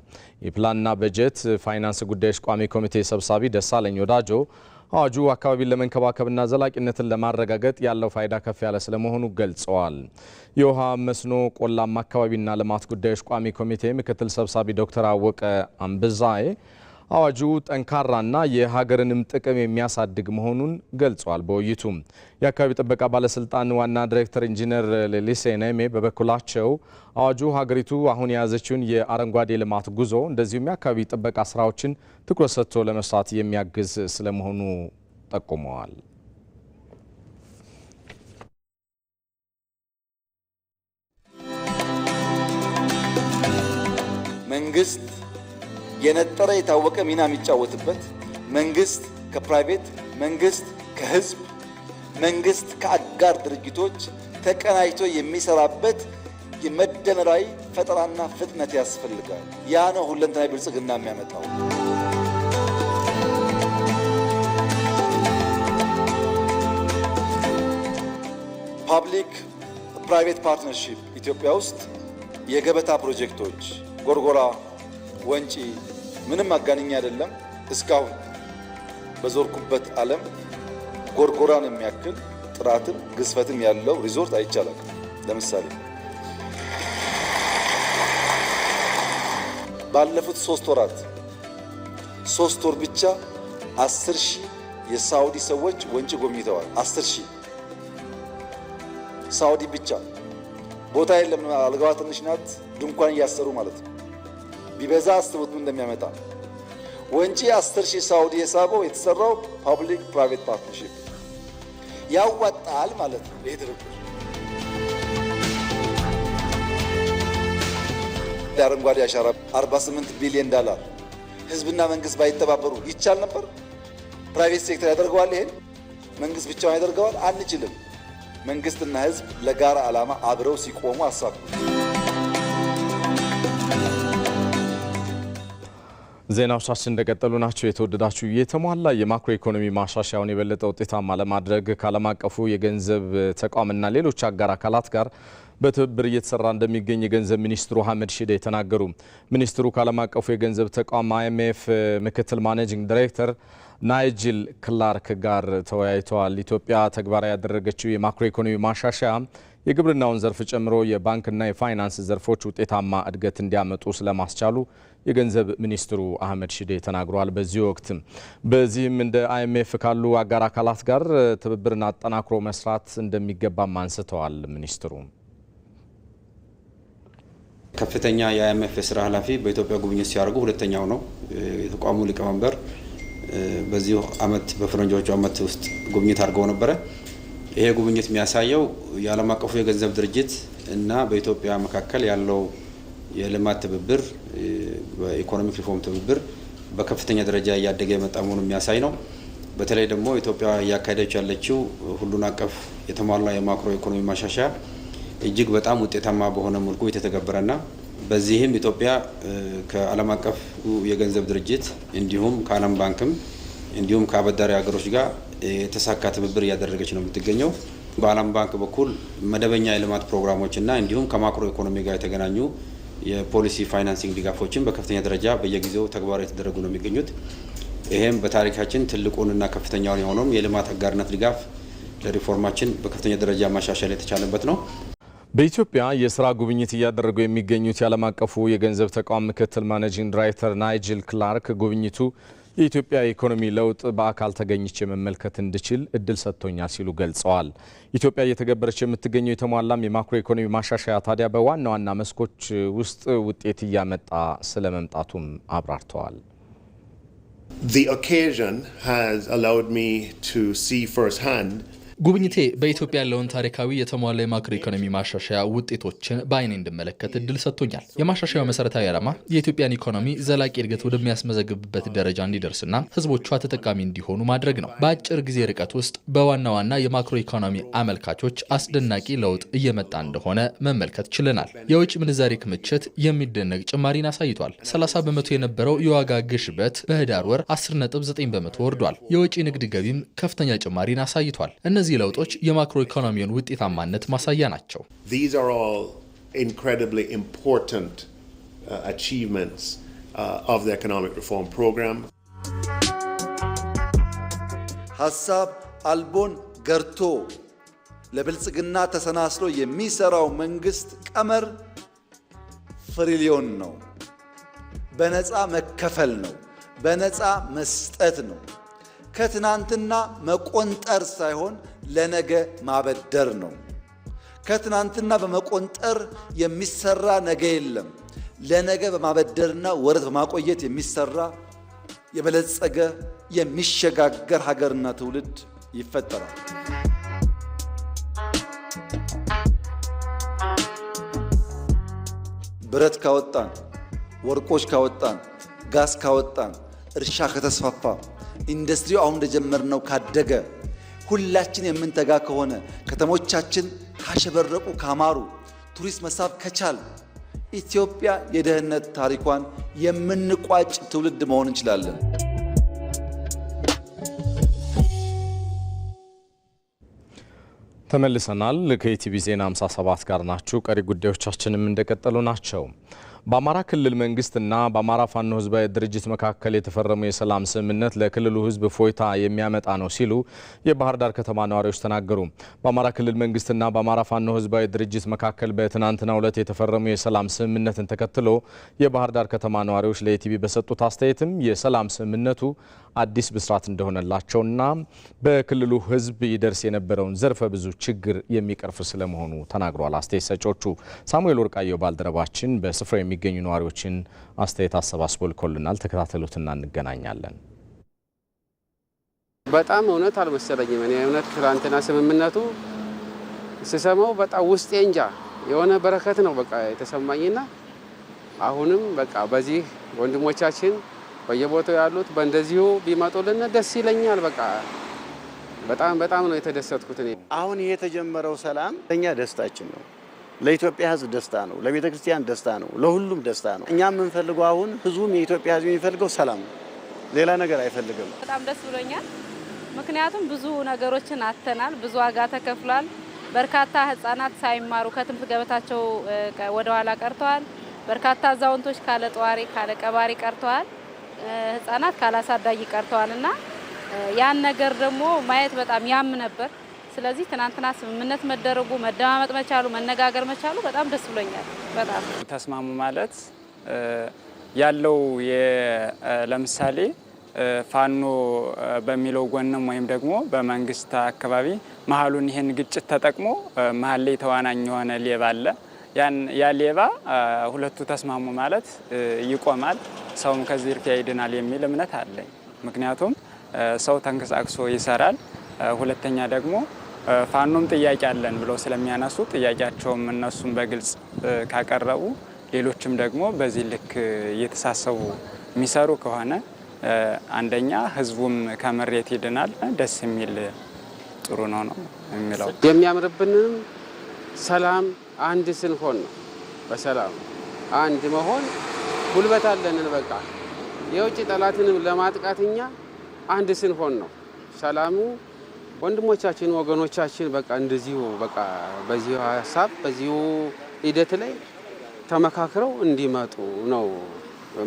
የፕላንና በጀት ፋይናንስ ጉዳዮች ቋሚ ኮሚቴ ሰብሳቢ ደሳለኝ ወዳጆ አዋጁ አካባቢን ለመንከባከብና ዘላቂነትን ለማረጋገጥ ያለው ፋይዳ ከፍ ያለ ስለመሆኑ ገልጸዋል። የውሃ መስኖ ቆላማ አካባቢና ልማት ጉዳዮች ቋሚ ኮሚቴ ምክትል ሰብሳቢ ዶክተር አወቀ አምብዛዬ አዋጁ ጠንካራና የሀገርንም ጥቅም የሚያሳድግ መሆኑን ገልጿል። በውይይቱም የአካባቢ ጥበቃ ባለስልጣን ዋና ዳይሬክተር ኢንጂነር ሌሊሴ ነሜ በበኩላቸው አዋጁ ሀገሪቱ አሁን የያዘችውን የአረንጓዴ ልማት ጉዞ እንደዚሁም የአካባቢ ጥበቃ ስራዎችን ትኩረት ሰጥቶ ለመስራት የሚያግዝ ስለመሆኑ ጠቁመዋል። መንግስት የነጠረ የታወቀ ሚና የሚጫወትበት መንግስት ከፕራይቬት መንግስት ከህዝብ መንግስት ከአጋር ድርጅቶች ተቀናጅቶ የሚሰራበት የመደመራዊ ፈጠራና ፍጥነት ያስፈልጋል። ያ ነው ሁለንተናዊ ብልጽግና የሚያመጣው። ፓብሊክ ፕራይቬት ፓርትነርሺፕ ኢትዮጵያ ውስጥ የገበታ ፕሮጀክቶች ጎርጎራ ወንጪ ምንም አጋንኛ አይደለም። እስካሁን በዞርኩበት ዓለም ጎርጎራን የሚያክል ጥራትም ግዝፈትም ያለው ሪዞርት አይቻልም። ለምሳሌ ባለፉት 3 ወራት 3 ወር ብቻ 10,000 የሳውዲ ሰዎች ወንጪ ጎብኝተዋል። 10,000 ሳውዲ ብቻ። ቦታ የለም፣ አልጋዋ ትንሽ ናት፣ ድንኳን እያሰሩ ማለት ነው። ቢበዛ አስቡት ምን እንደሚያመጣ። ወንጪ 10,000 ሳውዲ የሳበው የተሰራው ፓብሊክ ፕራይቬት ፓርትነርሺፕ ያዋጣል ማለት ነው። ይሄ ድርድር ለአረንጓዴ አሻራ 48 ቢሊዮን ዶላር ህዝብና መንግስት ባይተባበሩ ይቻል ነበር? ፕራይቬት ሴክተር ያደርገዋል? ይሄን መንግስት ብቻውን ያደርገዋል? አንችልም። መንግስትና ህዝብ ለጋራ ዓላማ አብረው ሲቆሙ አሳቡ። ዜናዎቻችን እንደቀጠሉ ናቸው። የተወደዳችሁ የተሟላ የማክሮ ኢኮኖሚ ማሻሻያውን የበለጠ ውጤታማ ለማድረግ ከዓለም አቀፉ የገንዘብ ተቋምና ሌሎች አጋር አካላት ጋር በትብብር እየተሰራ እንደሚገኝ የገንዘብ ሚኒስትሩ አህመድ ሺዴ ተናገሩ። ሚኒስትሩ ከዓለም አቀፉ የገንዘብ ተቋም IMF ምክትል ማኔጂንግ ዳይሬክተር ናይጅል ክላርክ ጋር ተወያይተዋል። ኢትዮጵያ ተግባራዊ ያደረገችው የማክሮ ኢኮኖሚ ማሻሻያ የግብርናውን ዘርፍ ጨምሮ የባንክና የፋይናንስ ዘርፎች ውጤታማ እድገት እንዲያመጡ ስለማስቻሉ የገንዘብ ሚኒስትሩ አህመድ ሺዴ ተናግረዋል። በዚህም እንደ IMF ካሉ አጋር አካላት ጋር ትብብርን አጠናክሮ መስራት እንደሚገባም አንስተዋል። ሚኒስትሩ ከፍተኛ የIMF የስራ ኃላፊ በኢትዮጵያ ጉብኝት ሲያደርጉ ሁለተኛው ነው። የተቋሙ ሊቀመንበር በዚሁ አመት በፈረንጆቹ አመት ውስጥ ጉብኝት አድርገው ነበረ። ይሄ ጉብኝት የሚያሳየው የዓለም አቀፉ የገንዘብ ድርጅት እና በኢትዮጵያ መካከል ያለው የልማት ትብብር በኢኮኖሚክ ሪፎርም ትብብር በከፍተኛ ደረጃ እያደገ የመጣ መሆኑን የሚያሳይ ነው። በተለይ ደግሞ ኢትዮጵያ እያካሄደች ያለችው ሁሉን አቀፍ የተሟላ የማክሮ ኢኮኖሚ ማሻሻያ እጅግ በጣም ውጤታማ በሆነ መልኩ የተተገበረና በዚህም ኢትዮጵያ ከዓለም አቀፍ የገንዘብ ድርጅት እንዲሁም ከዓለም ባንክም እንዲሁም ከአበዳሪ ሀገሮች ጋር የተሳካ ትብብር እያደረገች ነው የምትገኘው። በዓለም ባንክ በኩል መደበኛ የልማት ፕሮግራሞችና እንዲሁም ከማክሮ ኢኮኖሚ ጋር የተገናኙ የፖሊሲ ፋይናንሲንግ ድጋፎችን በከፍተኛ ደረጃ በየጊዜው ተግባራዊ የተደረጉ ነው የሚገኙት። ይሄም በታሪካችን ትልቁንና ከፍተኛውን የሆነው የልማት አጋርነት ድጋፍ ለሪፎርማችን በከፍተኛ ደረጃ ማሻሻል የተቻለበት ነው። በኢትዮጵያ የስራ ጉብኝት እያደረጉ የሚገኙት የዓለም አቀፉ የገንዘብ ተቋም ምክትል ማኔጂንግ ዳይሬክተር ናይጅል ክላርክ ጉብኝቱ የኢትዮጵያ ኢኮኖሚ ለውጥ በአካል ተገኝቼ መመልከት እንድችል እድል ሰጥቶኛል ሲሉ ገልጸዋል። ኢትዮጵያ እየተገበረች የምትገኘው የተሟላም የማክሮ ኢኮኖሚ ማሻሻያ ታዲያ በዋና ዋና መስኮች ውስጥ ውጤት እያመጣ ስለመምጣቱም አብራርተዋል። The occasion has allowed me to see firsthand ጉብኝቴ በኢትዮጵያ ያለውን ታሪካዊ የተሟላ የማክሮ ኢኮኖሚ ማሻሻያ ውጤቶችን በአይኔ እንድመለከት እድል ሰጥቶኛል። የማሻሻያው መሰረታዊ ዓላማ የኢትዮጵያን ኢኮኖሚ ዘላቂ እድገት ወደሚያስመዘግብበት ደረጃ እንዲደርስና ህዝቦቿ ተጠቃሚ እንዲሆኑ ማድረግ ነው። በአጭር ጊዜ ርቀት ውስጥ በዋና ዋና የማክሮ ኢኮኖሚ አመልካቾች አስደናቂ ለውጥ እየመጣ እንደሆነ መመልከት ችለናል። የውጭ ምንዛሬ ክምችት የሚደነቅ ጭማሪን አሳይቷል። 30 በመቶ የነበረው የዋጋ ግሽበት በህዳር ወር 10.9 በመቶ ወርዷል። የውጭ ንግድ ገቢም ከፍተኛ ጭማሪን አሳይቷል። እነዚህ ለውጦች የማክሮ ኢኮኖሚውን ውጤታማነት ማሳያ ናቸው። These are all incredibly important achievements of the economic reform program. ሐሳብ አልቦን ገርቶ ለብልጽግና ተሰናስሎ የሚሰራው መንግስት ቀመር ፍሪሊዮን ነው። በነፃ መከፈል ነው። በነፃ መስጠት ነው። ከትናንትና መቆንጠር ሳይሆን ለነገ ማበደር ነው። ከትናንትና በመቆንጠር የሚሰራ ነገ የለም። ለነገ በማበደርና ወረት በማቆየት የሚሰራ የበለጸገ የሚሸጋገር ሀገርና ትውልድ ይፈጠራል። ብረት ካወጣን፣ ወርቆች ካወጣን፣ ጋዝ ካወጣን፣ እርሻ ከተስፋፋ፣ ኢንዱስትሪው አሁን እንደጀመርነው ካደገ፣ ሁላችን የምንተጋ ከሆነ፣ ከተሞቻችን ካሸበረቁ ካማሩ፣ ቱሪስት መሳብ ከቻል ኢትዮጵያ የደህንነት ታሪኳን የምንቋጭ ትውልድ መሆን እንችላለን። ተመልሰናል። ከኢቲቪ ዜና 57 ጋር ናችሁ። ቀሪ ጉዳዮቻችንም እንደቀጠሉ ናቸው። በአማራ ክልል መንግስትና በአማራ ፋኖ ህዝባዊ ድርጅት መካከል የተፈረመው የሰላም ስምምነት ለክልሉ ህዝብ ፎይታ የሚያመጣ ነው ሲሉ የባህር ዳር ከተማ ነዋሪዎች ተናገሩ። በአማራ ክልል መንግስትና በአማራ ፋኖ ህዝባዊ ድርጅት መካከል በትናንትናው ዕለት የተፈረመው የሰላም ስምምነትን ተከትሎ የባህር ዳር ከተማ ነዋሪዎች ለኢቲቪ በሰጡት አስተያየትም የሰላም ስምምነቱ አዲስ ብስራት እንደሆነላቸውና በክልሉ ህዝብ ይደርስ የነበረውን ዘርፈ ብዙ ችግር የሚቀርፍ ስለመሆኑ ተናግሯል። አስተያየት ሰጪዎቹ ሳሙኤል ወርቃየው ባልደረባችን በስፍራው የሚገኙ ነዋሪዎችን አስተያየት አሰባስቦ ልኮልናል። ተከታተሉትና እንገናኛለን። በጣም እውነት አልመሰለኝም። እኔ እውነት ትላንትና ስምምነቱ ስሰማው በጣም ውስጤ እንጃ የሆነ በረከት ነው በቃ የተሰማኝና አሁንም በቃ በዚህ ወንድሞቻችን በየቦታው ያሉት በእንደዚሁ ቢመጡልን ደስ ይለኛል። በቃ በጣም ነው የተደሰትኩት። እኔ አሁን ይሄ የተጀመረው ሰላም ለኛ ደስታችን ነው። ለኢትዮጵያ ህዝብ ደስታ ነው። ለቤተ ክርስቲያን ደስታ ነው። ለሁሉም ደስታ ነው። እኛ የምንፈልገው አሁን ህዝቡም የኢትዮጵያ ህዝብ የሚፈልገው ሰላም ነው። ሌላ ነገር አይፈልግም። በጣም ደስ ብሎኛል። ምክንያቱም ብዙ ነገሮችን አተናል። ብዙ ዋጋ ተከፍሏል። በርካታ ህፃናት ሳይማሩ ከትምህርት ገበታቸው ወደ ኋላ ቀርተዋል። በርካታ አዛውንቶች ካለ ጧሪ ካለ ቀባሪ ቀርተዋል። ህፃናት ካላሳዳጊ ቀርተዋልና ያን ነገር ደግሞ ማየት በጣም ያም ነበር። ስለዚህ ትናንትና ስምምነት መደረጉ መደማመጥ መቻሉ መነጋገር መቻሉ በጣም ደስ ብሎኛል። በጣም ተስማሙ ማለት ያለው ለምሳሌ ፋኖ በሚለው ጎንም ወይም ደግሞ በመንግስት አካባቢ መሀሉን ይሄን ግጭት ተጠቅሞ መሀል ላይ ተዋናኝ የሆነ ሌባ አለ። ያ ሌባ ሁለቱ ተስማሙ ማለት ይቆማል፣ ሰውም ከዚህ እርፊያ ይድናል የሚል እምነት አለኝ። ምክንያቱም ሰው ተንቀሳቅሶ ይሰራል። ሁለተኛ ደግሞ ፋኖም ጥያቄ አለን ብለው ስለሚያነሱ ጥያቄያቸውም እነሱም በግልጽ ካቀረቡ ሌሎችም ደግሞ በዚህ ልክ እየተሳሰቡ የሚሰሩ ከሆነ አንደኛ ህዝቡም ከመሬት ይድናል። ደስ የሚል ጥሩ ነው የሚለው። የሚያምርብንም ሰላም አንድ ስንሆን ነው። በሰላም አንድ መሆን ጉልበት አለንን። በቃ የውጭ ጠላትንም ለማጥቃትኛ አንድ ስንሆን ነው ሰላሙ። ወንድሞቻችን ወገኖቻችን በቃ እንደዚሁ በቃ በዚሁ ሀሳብ በዚሁ ሂደት ላይ ተመካክረው እንዲመጡ ነው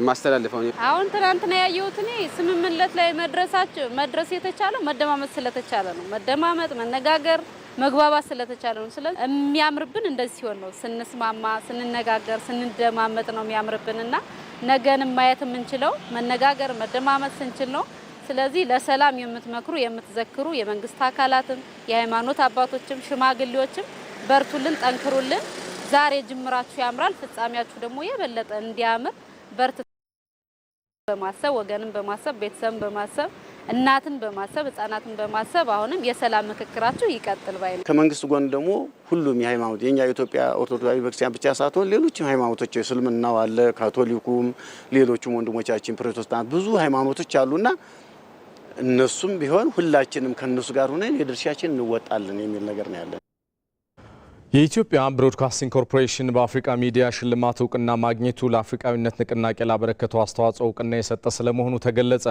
ማስተላለፈው። አሁን ትናንትና ያየሁት እኔ ስምምነት ላይ መድረስ የተቻለው መደማመጥ ስለተቻለ ነው። መደማመጥ፣ መነጋገር፣ መግባባት ስለተቻለ ነው። ስለዚህ የሚያምርብን እንደዚህ ሲሆን ነው። ስንስማማ፣ ስንነጋገር፣ ስንደማመጥ ነው የሚያምርብንና ነገንም ማየት የምንችለው መነጋገር፣ መደማመጥ ስንችል ነው። ስለዚህ ለሰላም የምትመክሩ የምትዘክሩ የመንግስት አካላትም የሃይማኖት አባቶችም ሽማግሌዎችም በርቱልን፣ ጠንክሩልን። ዛሬ ጅምራችሁ ያምራል፣ ፍጻሜያችሁ ደግሞ የበለጠ እንዲያምር በርት በማሰብ ወገንን በማሰብ ቤተሰብን በማሰብ እናትን በማሰብ ህጻናትን በማሰብ አሁንም የሰላም ምክክራቸው ይቀጥል ባይ ነው። ከመንግስት ጎን ደግሞ ሁሉም የሃይማኖት የኛ የኢትዮጵያ ኦርቶዶክስ ቤተክርስቲያን ብቻ ሳትሆን ሌሎችም ሃይማኖቶች እስልምናው አለ፣ ካቶሊኩም፣ ሌሎችም ወንድሞቻችን ፕሮቴስታንት ብዙ ሃይማኖቶች አሉና እነሱም ቢሆን ሁላችንም ከነሱ ጋር ሆነን የድርሻችን እንወጣለን የሚል ነገር ነው ያለን። የኢትዮጵያ ብሮድካስቲንግ ኮርፖሬሽን በአፍሪካ ሚዲያ ሽልማት እውቅና ማግኘቱ ለአፍሪካዊነት ንቅናቄ ላበረከተው አስተዋጽኦ እውቅና የሰጠ ስለመሆኑ ተገለጸ።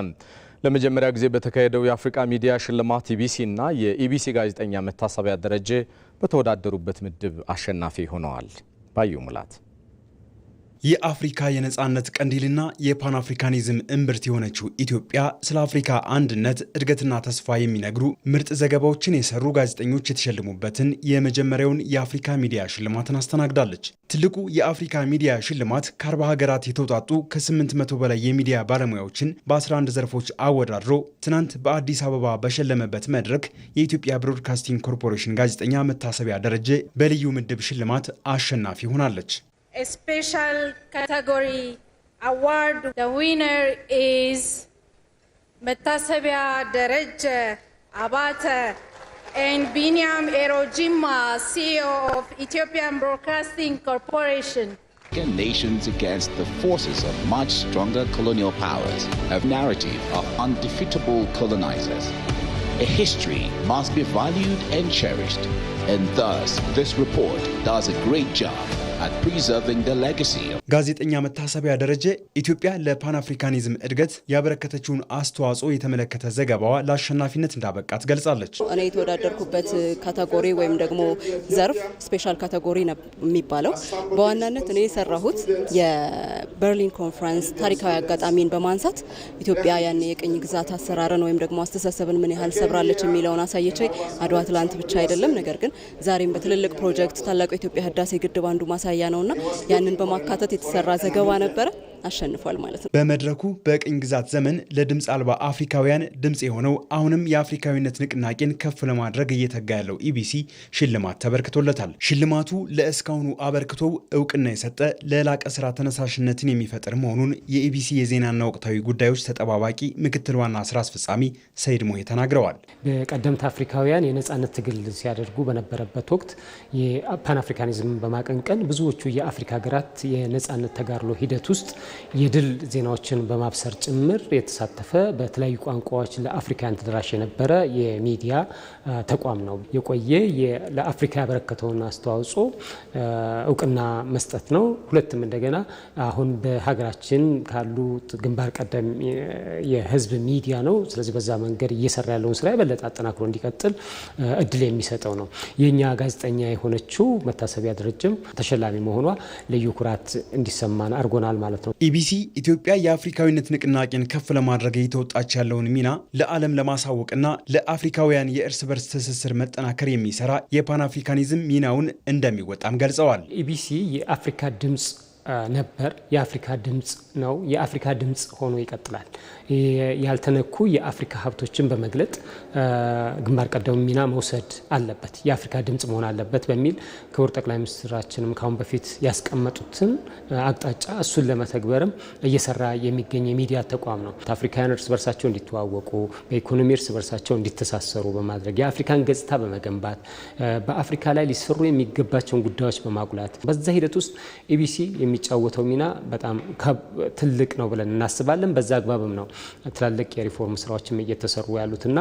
ለመጀመሪያ ጊዜ በተካሄደው የአፍሪካ ሚዲያ ሽልማት ኢቢሲና የኢቢሲ ጋዜጠኛ መታሰቢያ ደረጀ በተወዳደሩበት ምድብ አሸናፊ ሆነዋል። ባዩ ሙላት የአፍሪካ የነጻነት ቀንዲልና የፓን አፍሪካኒዝም እምብርት የሆነችው ኢትዮጵያ ስለ አፍሪካ አንድነት እድገትና ተስፋ የሚነግሩ ምርጥ ዘገባዎችን የሰሩ ጋዜጠኞች የተሸለሙበትን የመጀመሪያውን የአፍሪካ ሚዲያ ሽልማትን አስተናግዳለች። ትልቁ የአፍሪካ ሚዲያ ሽልማት ከ40 ሀገራት የተውጣጡ ከ800 በላይ የሚዲያ ባለሙያዎችን በ11 ዘርፎች አወዳድሮ ትናንት በአዲስ አበባ በሸለመበት መድረክ የኢትዮጵያ ብሮድካስቲንግ ኮርፖሬሽን ጋዜጠኛ መታሰቢያ ደረጀ በልዩ ምድብ ሽልማት አሸናፊ ሆናለች። A special category award. The winner is Metasebia Dereje Abate and Binyam Erojima, CEO of Ethiopian Broadcasting Corporation. Nations against the forces of much stronger colonial powers, a narrative of undefeatable colonizers. A history must be valued and cherished, and thus this report does a great job at preserving the legacy. ጋዜጠኛ መታሰቢያ ደረጀ ኢትዮጵያ ለፓን አፍሪካኒዝም እድገት ያበረከተችውን አስተዋጽኦ የተመለከተ ዘገባዋ ለአሸናፊነት እንዳበቃት ገልጻለች። እኔ የተወዳደርኩበት ካቴጎሪ ወይም ደግሞ ዘርፍ ስፔሻል ካቴጎሪ የሚባለው በዋናነት እኔ የሰራሁት የበርሊን ኮንፈረንስ ታሪካዊ አጋጣሚን በማንሳት ኢትዮጵያ ያን የቅኝ ግዛት አሰራርን ወይም ደግሞ አስተሳሰብን ምን ያህል ሰብራለች የሚለውን አሳየቼ አድዋ ትላንት ብቻ አይደለም ነገር ግን ዛሬም በትልልቅ ፕሮጀክት ታላቁ የኢትዮጵያ ህዳሴ ግድብ አንዱ ማሳያ ነውና ያንን በማካተት የተሰራ ዘገባ ነበር። አሸንፏል ማለት ነው። በመድረኩ በቅኝ ግዛት ዘመን ለድምጽ አልባ አፍሪካውያን ድምጽ የሆነው አሁንም የአፍሪካዊነት ንቅናቄን ከፍ ለማድረግ እየተጋ ያለው ኢቢሲ ሽልማት ተበርክቶለታል። ሽልማቱ ለእስካሁኑ አበርክቶው እውቅና የሰጠ ለላቀ ስራ ተነሳሽነትን የሚፈጥር መሆኑን የኢቢሲ የዜናና ወቅታዊ ጉዳዮች ተጠባባቂ ምክትል ዋና ስራ አስፈጻሚ ሰይድ ሞሄ ተናግረዋል። በቀደምት አፍሪካውያን የነጻነት ትግል ሲያደርጉ በነበረበት ወቅት የፓን አፍሪካኒዝምን በማቀንቀን ብዙዎቹ የአፍሪካ ሀገራት የነጻነት ተጋድሎ ሂደት ውስጥ የድል ዜናዎችን በማብሰር ጭምር የተሳተፈ በተለያዩ ቋንቋዎች ለአፍሪካን ተደራሽ የነበረ የሚዲያ ተቋም ነው። የቆየ ለአፍሪካ ያበረከተውን አስተዋጽኦ እውቅና መስጠት ነው። ሁለትም እንደገና አሁን በሀገራችን ካሉ ግንባር ቀደም የህዝብ ሚዲያ ነው። ስለዚህ በዛ መንገድ እየሰራ ያለውን ስራ የበለጠ አጠናክሮ እንዲቀጥል እድል የሚሰጠው ነው። የኛ ጋዜጠኛ የሆነችው መታሰቢያ ደረጀም ተሸላሚ መሆኗ ልዩ ኩራት እንዲሰማን አድርጎናል ማለት ነው። ኢቢሲ ኢትዮጵያ የአፍሪካዊነት ንቅናቄን ከፍ ለማድረግ እየተወጣች ያለውን ሚና ለዓለም ለማሳወቅና ለአፍሪካውያን የእርስ በርስ ትስስር መጠናከር የሚሰራ የፓን አፍሪካኒዝም ሚናውን እንደሚወጣም ገልጸዋል። ኢቢሲ የአፍሪካ ድምጽ ነበር፣ የአፍሪካ ድምጽ ነው፣ የአፍሪካ ድምጽ ሆኖ ይቀጥላል። ያልተነኩ የአፍሪካ ሀብቶችን በመግለጥ ግንባር ቀደም ሚና መውሰድ አለበት፣ የአፍሪካ ድምጽ መሆን አለበት በሚል ክቡር ጠቅላይ ሚኒስትራችንም ካሁን በፊት ያስቀመጡትን አቅጣጫ እሱን ለመተግበርም እየሰራ የሚገኝ የሚዲያ ተቋም ነው። አፍሪካውያን እርስ በርሳቸው እንዲተዋወቁ፣ በኢኮኖሚ እርስ በርሳቸው እንዲተሳሰሩ በማድረግ የአፍሪካን ገጽታ በመገንባት በአፍሪካ ላይ ሊሰሩ የሚገባቸውን ጉዳዮች በማጉላት በዛ ሂደት ውስጥ ኢቢሲ የሚጫወተው ሚና በጣም ትልቅ ነው ብለን እናስባለን። በዛ አግባብም ነው ትላልቅ የሪፎርም ስራዎችም እየተሰሩ ያሉትና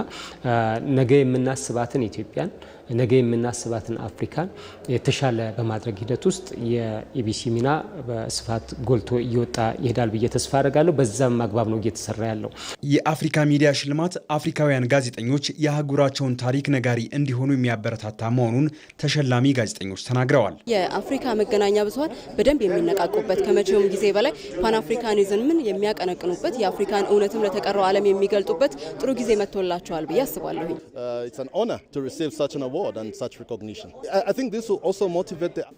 ነገ የምናስባትን ኢትዮጵያን ነገ የምናስባትን አፍሪካን የተሻለ በማድረግ ሂደት ውስጥ የኢቢሲ ሚና በስፋት ጎልቶ እየወጣ ይሄዳል ብዬ ተስፋ አደርጋለሁ። በዛም አግባብ ነው እየተሰራ ያለው። የአፍሪካ ሚዲያ ሽልማት አፍሪካውያን ጋዜጠኞች የአህጉራቸውን ታሪክ ነጋሪ እንዲሆኑ የሚያበረታታ መሆኑን ተሸላሚ ጋዜጠኞች ተናግረዋል። የአፍሪካ መገናኛ ብዙኃን በደንብ የሚነቃቁበት ከመቼውም ጊዜ በላይ ፓን አፍሪካኒዝምን የሚያቀነቅኑበት የአፍሪካን እውነትም ለተቀረው ዓለም የሚገልጡበት ጥሩ ጊዜ መጥቶላቸዋል ብዬ አስባለሁ።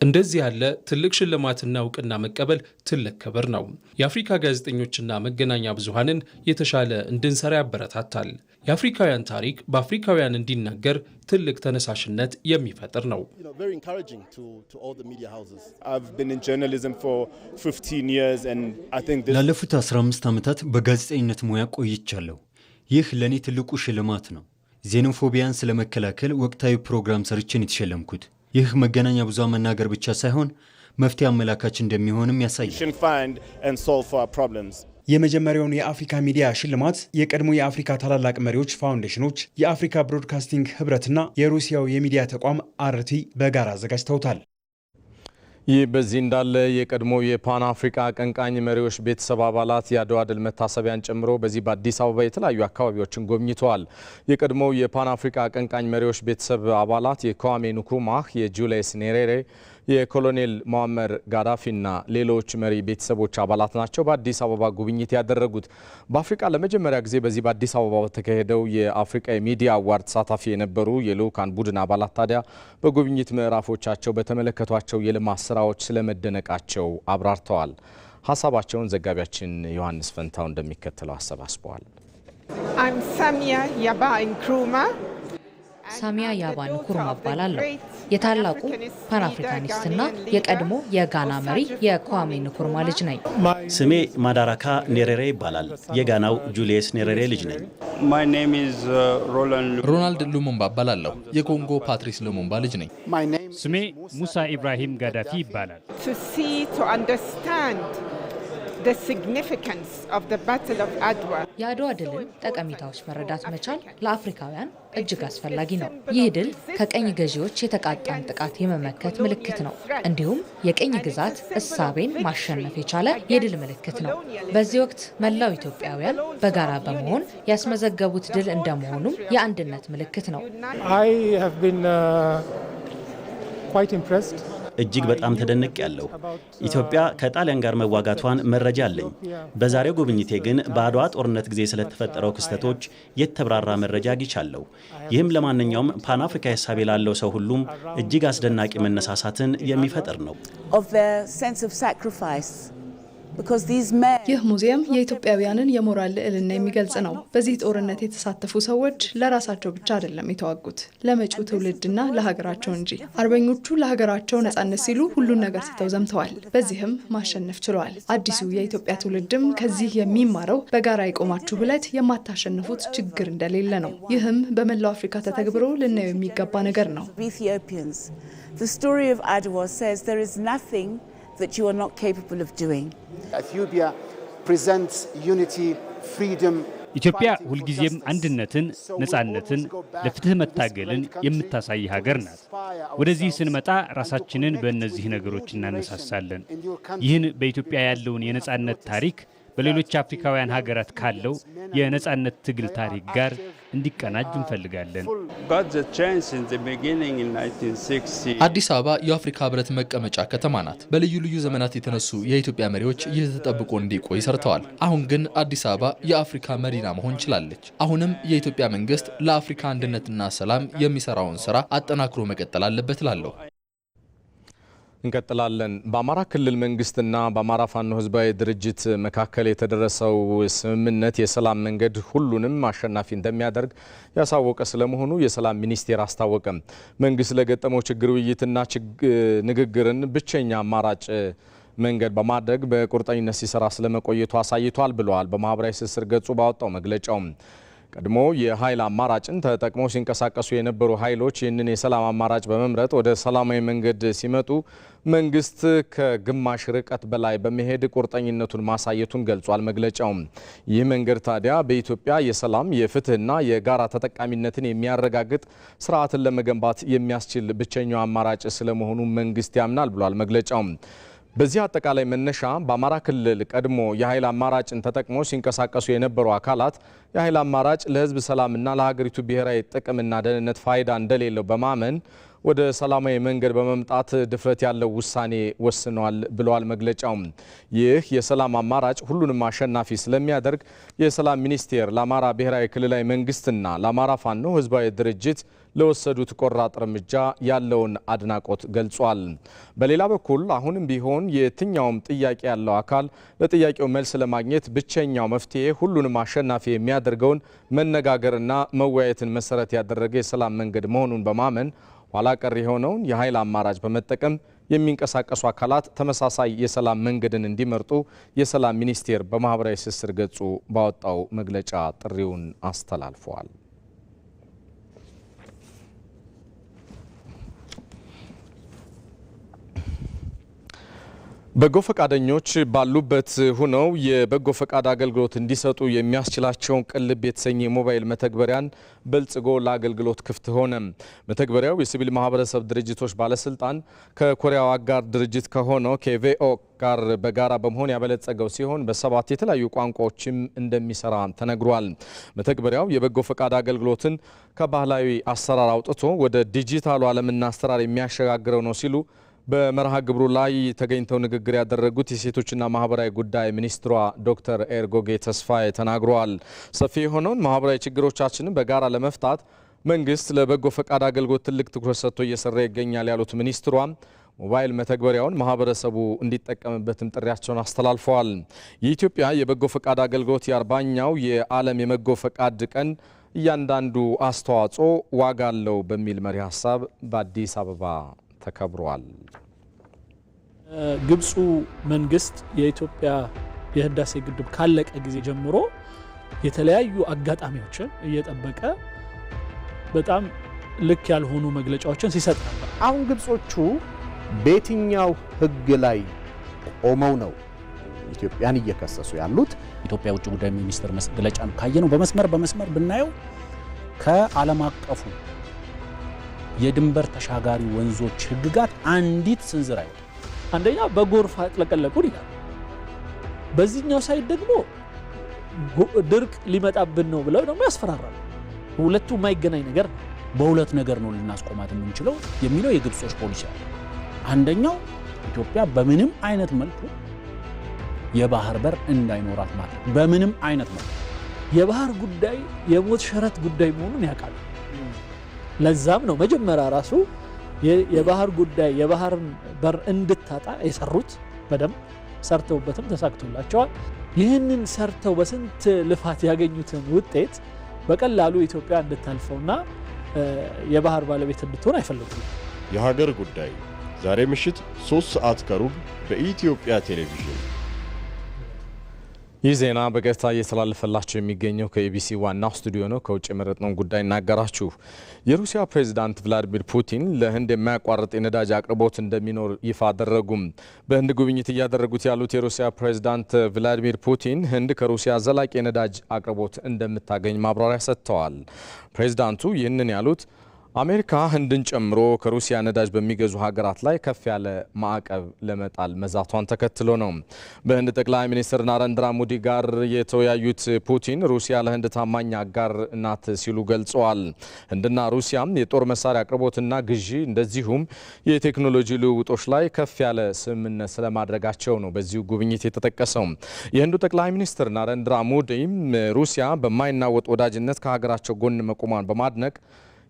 እንደዚህ ያለ ትልቅ ሽልማትና እውቅና መቀበል ትልቅ ክብር ነው። የአፍሪካ ጋዜጠኞችና መገናኛ ብዙኃንን የተሻለ እንድንሰራ ያበረታታል። የአፍሪካውያን ታሪክ በአፍሪካውያን እንዲነገር ትልቅ ተነሳሽነት የሚፈጥር ነው። ላለፉት 15 ዓመታት በጋዜጠኝነት ሙያ ቆይቻለሁ። ይህ ለኔ ትልቁ ሽልማት ነው። ዜኖፎቢያን ስለመከላከል ወቅታዊ ፕሮግራም ሰርችን የተሸለምኩት። ይህ መገናኛ ብዙሃን መናገር ብቻ ሳይሆን መፍትሄ አመላካች እንደሚሆንም ያሳያል። የመጀመሪያውን የአፍሪካ ሚዲያ ሽልማት የቀድሞ የአፍሪካ ታላላቅ መሪዎች ፋውንዴሽኖች፣ የአፍሪካ ብሮድካስቲንግ ህብረትና የሩሲያው የሚዲያ ተቋም አርቲ በጋራ አዘጋጅተውታል። ይህ በዚህ እንዳለ የቀድሞ የፓን አፍሪካ አቀንቃኝ መሪዎች ቤተሰብ አባላት የአድዋ ድል መታሰቢያን ጨምሮ በዚህ በአዲስ አበባ የተለያዩ አካባቢዎችን ጎብኝተዋል። የቀድሞ የፓን አፍሪካ አቀንቃኝ መሪዎች ቤተሰብ አባላት የኳሜ ንክሩማህ፣ የጁልየስ ኔሬሬ፣ የኮሎኔል ሙአመር ጋዳፊና ሌሎች መሪ ቤተሰቦች አባላት ናቸው በአዲስ አበባ ጉብኝት ያደረጉት። በአፍሪካ ለመጀመሪያ ጊዜ በዚህ በአዲስ አበባ በተካሄደው የአፍሪካ የሚዲያ አዋርድ ተሳታፊ የነበሩ የልዑካን ቡድን አባላት ታዲያ በጉብኝት ምዕራፎቻቸው በተመለከቷቸው የልማት ስራዎች ስለመደነቃቸው አብራርተዋል። ሀሳባቸውን ዘጋቢያችን ዮሐንስ ፈንታው እንደሚከተለው አሰባስበዋል። ሳሚያ ያባ ንኩሩማ እባላለሁ። የታላቁ ፓን አፍሪካኒስትና የቀድሞ የጋና መሪ የኳሜ ንኩሩማ ልጅ ነኝ። ስሜ ማዳራካ ኔሬሬ ይባላል። የጋናው ጁልየስ ኔሬሬ ልጅ ነኝ። ሮናልድ ሉሙምባ እባላለሁ። የኮንጎ ፓትሪስ ሉሙምባ ልጅ ነኝ። ስሜ ሙሳ ኢብራሂም ጋዳፊ ይባላል። የአድዋ ድልን ጠቀሜታዎች መረዳት መቻል ለአፍሪካውያን እጅግ አስፈላጊ ነው። ይህ ድል ከቀኝ ገዢዎች የተቃጣን ጥቃት የመመከት ምልክት ነው። እንዲሁም የቀኝ ግዛት እሳቤን ማሸነፍ የቻለ የድል ምልክት ነው። በዚህ ወቅት መላው ኢትዮጵያውያን በጋራ በመሆን ያስመዘገቡት ድል እንደመሆኑም የአንድነት ምልክት ነው። እጅግ በጣም ተደነቅ ያለው ኢትዮጵያ ከጣሊያን ጋር መዋጋቷን መረጃ አለኝ። በዛሬው ጉብኝቴ ግን በአድዋ ጦርነት ጊዜ ስለተፈጠረው ክስተቶች የተብራራ መረጃ አግኝቻለሁ። ይህም ለማንኛውም ፓን አፍሪካ ሐሳብ ላለው ሰው ሁሉም እጅግ አስደናቂ መነሳሳትን የሚፈጥር ነው። ይህ ሙዚየም የኢትዮጵያውያንን የሞራል ልዕልና የሚገልጽ ነው። በዚህ ጦርነት የተሳተፉ ሰዎች ለራሳቸው ብቻ አይደለም የተዋጉት፣ ለመጪው ትውልድና ለሀገራቸው እንጂ። አርበኞቹ ለሀገራቸው ነጻነት ሲሉ ሁሉን ነገር ትተው ዘምተዋል። በዚህም ማሸነፍ ችለዋል። አዲሱ የኢትዮጵያ ትውልድም ከዚህ የሚማረው በጋራ የቆማችሁ ብለት የማታሸንፉት ችግር እንደሌለ ነው። ይህም በመላው አፍሪካ ተተግብሮ ልናየው የሚገባ ነገር ነው። that you are not capable of doing. Ethiopia presents unity, freedom. ኢትዮጵያ ሁልጊዜም አንድነትን፣ ነጻነትን፣ ለፍትህ መታገልን የምታሳይ ሀገር ናት። ወደዚህ ስንመጣ ራሳችንን በእነዚህ ነገሮች እናነሳሳለን። ይህን በኢትዮጵያ ያለውን የነጻነት ታሪክ በሌሎች አፍሪካውያን ሀገራት ካለው የነጻነት ትግል ታሪክ ጋር እንዲቀናጅ እንፈልጋለን። አዲስ አበባ የአፍሪካ ህብረት መቀመጫ ከተማ ናት። በልዩ ልዩ ዘመናት የተነሱ የኢትዮጵያ መሪዎች ይህ ተጠብቆ እንዲቆይ ሰርተዋል። አሁን ግን አዲስ አበባ የአፍሪካ መዲና መሆን ችላለች። አሁንም የኢትዮጵያ መንግስት ለአፍሪካ አንድነትና ሰላም የሚሰራውን ስራ አጠናክሮ መቀጠል አለበት እላለሁ። እንቀጥላለን። በአማራ ክልል መንግስትና በአማራ ፋኖ ህዝባዊ ድርጅት መካከል የተደረሰው ስምምነት የሰላም መንገድ ሁሉንም አሸናፊ እንደሚያደርግ ያሳወቀ ስለመሆኑ የሰላም ሚኒስቴር አስታወቀ። መንግስት ለገጠመው ችግር ውይይትና ንግግርን ብቸኛ አማራጭ መንገድ በማድረግ በቁርጠኝነት ሲሰራ ስለመቆየቱ አሳይቷል ብለዋል። በማህበራዊ ትስስር ገጹ ባወጣው መግለጫው ቀድሞ የኃይል አማራጭን ተጠቅመው ሲንቀሳቀሱ የነበሩ ኃይሎች ይህንን የሰላም አማራጭ በመምረጥ ወደ ሰላማዊ መንገድ ሲመጡ መንግስት ከግማሽ ርቀት በላይ በመሄድ ቁርጠኝነቱን ማሳየቱን ገልጿል። መግለጫው ይህ መንገድ ታዲያ በኢትዮጵያ የሰላም የፍትህና የጋራ ተጠቃሚነትን የሚያረጋግጥ ስርዓትን ለመገንባት የሚያስችል ብቸኛው አማራጭ ስለመሆኑ መንግስት ያምናል ብሏል መግለጫው። በዚህ አጠቃላይ መነሻ በአማራ ክልል ቀድሞ የኃይል አማራጭን ተጠቅመው ሲንቀሳቀሱ የነበሩ አካላት የኃይል አማራጭ ለህዝብ ሰላምና ለሀገሪቱ ብሔራዊ ጥቅምና ደህንነት ፋይዳ እንደሌለው በማመን ወደ ሰላማዊ መንገድ በመምጣት ድፍረት ያለው ውሳኔ ወስነዋል ብለዋል መግለጫው። ይህ የሰላም አማራጭ ሁሉንም አሸናፊ ስለሚያደርግ የሰላም ሚኒስቴር ለአማራ ብሔራዊ ክልላዊ መንግስትና ለአማራ ፋኖ ህዝባዊ ድርጅት ለወሰዱት ቆራጥ እርምጃ ያለውን አድናቆት ገልጿል። በሌላ በኩል አሁንም ቢሆን የትኛውም ጥያቄ ያለው አካል ለጥያቄው መልስ ለማግኘት ብቸኛው መፍትሄ ሁሉንም አሸናፊ የሚያደርገውን መነጋገርና መወያየትን መሰረት ያደረገ የሰላም መንገድ መሆኑን በማመን ኋላ ቀር የሆነውን የኃይል አማራጭ በመጠቀም የሚንቀሳቀሱ አካላት ተመሳሳይ የሰላም መንገድን እንዲመርጡ የሰላም ሚኒስቴር በማህበራዊ ትስስር ገጹ ባወጣው መግለጫ ጥሪውን አስተላልፈዋል። በጎ ፈቃደኞች ባሉበት ሆነው የበጎ ፈቃድ አገልግሎት እንዲሰጡ የሚያስችላቸውን ቅልብ የተሰኘ የሞባይል መተግበሪያን በልጽጎ ለአገልግሎት ክፍት ሆነ። መተግበሪያው የሲቪል ማህበረሰብ ድርጅቶች ባለስልጣን ከኮሪያው አጋር ድርጅት ከሆነው ከቬኦ ጋር በጋራ በመሆን ያበለጸገው ሲሆን በ7 የተለያዩ ቋንቋዎችም እንደሚሰራ ተነግሯል። መተግበሪያው የበጎ ፈቃድ አገልግሎትን ከባህላዊ አሰራር አውጥቶ ወደ ዲጂታሉ ዓለምና አሰራር የሚያሸጋግረው ነው ሲሉ በመርሃ ግብሩ ላይ ተገኝተው ንግግር ያደረጉት የሴቶችና ማህበራዊ ጉዳይ ሚኒስትሯ ዶክተር ኤርጎጌ ተስፋዬ ተናግረዋል። ሰፊ የሆነውን ማህበራዊ ችግሮቻችንን በጋራ ለመፍታት መንግስት ለበጎ ፈቃድ አገልግሎት ትልቅ ትኩረት ሰጥቶ እየሰራ ይገኛል ያሉት ሚኒስትሯ ሞባይል መተግበሪያውን ማህበረሰቡ እንዲጠቀምበትም ጥሪያቸውን አስተላልፈዋል። የኢትዮጵያ የበጎ ፈቃድ አገልግሎት የ40ኛው የዓለም የበጎ ፈቃድ ቀን እያንዳንዱ አስተዋጽኦ ዋጋ አለው በሚል መሪ ሀሳብ በአዲስ አበባ ተከብሯል። ግብፁ መንግስት የኢትዮጵያ የህዳሴ ግድብ ካለቀ ጊዜ ጀምሮ የተለያዩ አጋጣሚዎችን እየጠበቀ በጣም ልክ ያልሆኑ መግለጫዎችን ሲሰጥ ነበር። አሁን ግብጾቹ በየትኛው ህግ ላይ ቆመው ነው ኢትዮጵያን እየከሰሱ ያሉት? ኢትዮጵያ ውጭ ጉዳይ ሚኒስትር መግለጫን ካየነው በመስመር ብናየው ከዓለም አቀፉ የድንበር ተሻጋሪ ወንዞች ህግጋት አንዲት ስንዝር አይወጣም። አንደኛ በጎርፍ አጥለቀለቁን ይላል። በዚህኛው ሳይድ ደግሞ ድርቅ ሊመጣብን ነው ብለው ደግሞ ያስፈራራሉ። ሁለቱ የማይገናኝ ነገር ነው። በሁለት ነገር ነው ልናስቆማት የምንችለው የሚለው የግብጾች ፖሊሲ አለ። አንደኛው ኢትዮጵያ በምንም አይነት መልኩ የባህር በር እንዳይኖራት ማለት በምንም አይነት መልኩ የባህር ጉዳይ የሞት ሽረት ጉዳይ መሆኑን ያውቃሉ። ለዛም ነው መጀመሪያ ራሱ የባህር ጉዳይ የባህርን በር እንድታጣ የሰሩት። በደንብ ሰርተውበትም ተሳክቶላቸዋል። ይህንን ሰርተው በስንት ልፋት ያገኙትን ውጤት በቀላሉ ኢትዮጵያ እንድታልፈውና የባህር ባለቤት እንድትሆን አይፈልጉም። የሀገር ጉዳይ ዛሬ ምሽት 3 ሰዓት ከሩብ በኢትዮጵያ ቴሌቪዥን። ይህ ዜና በቀጥታ እየተላለፈላችሁ የሚገኘው ከኢቢሲ ዋናው ስቱዲዮ ነው። ከውጭ የመረጥነውን ጉዳይ እናገራችሁ። የሩሲያ ፕሬዝዳንት ቭላዲሚር ፑቲን ለህንድ የማያቋርጥ የነዳጅ አቅርቦት እንደሚኖር ይፋ አደረጉም። በህንድ ጉብኝት እያደረጉት ያሉት የሩሲያ ፕሬዝዳንት ቭላዲሚር ፑቲን ህንድ ከሩሲያ ዘላቂ የነዳጅ አቅርቦት እንደምታገኝ ማብራሪያ ሰጥተዋል። ፕሬዝዳንቱ ይህንን ያሉት አሜሪካ ህንድን ጨምሮ ከሩሲያ ነዳጅ በሚገዙ ሀገራት ላይ ከፍ ያለ ማዕቀብ ለመጣል መዛቷን ተከትሎ ነው። በህንድ ጠቅላይ ሚኒስትር ናረንድራ ሞዲ ጋር የተወያዩት ፑቲን ሩሲያ ለህንድ ታማኝ አጋር ናት ሲሉ ገልጸዋል። ህንድና ሩሲያም የጦር መሳሪያ አቅርቦትና ግዢ እንደዚሁም የቴክኖሎጂ ልውውጦች ላይ ከፍ ያለ ስምምነት ስለማድረጋቸው ነው በዚሁ ጉብኝት የተጠቀሰው። የህንዱ ጠቅላይ ሚኒስትር ናረንድራ ሞዲም ሩሲያ በማይናወጥ ወዳጅነት ከሀገራቸው ጎን መቆሟን በማድነቅ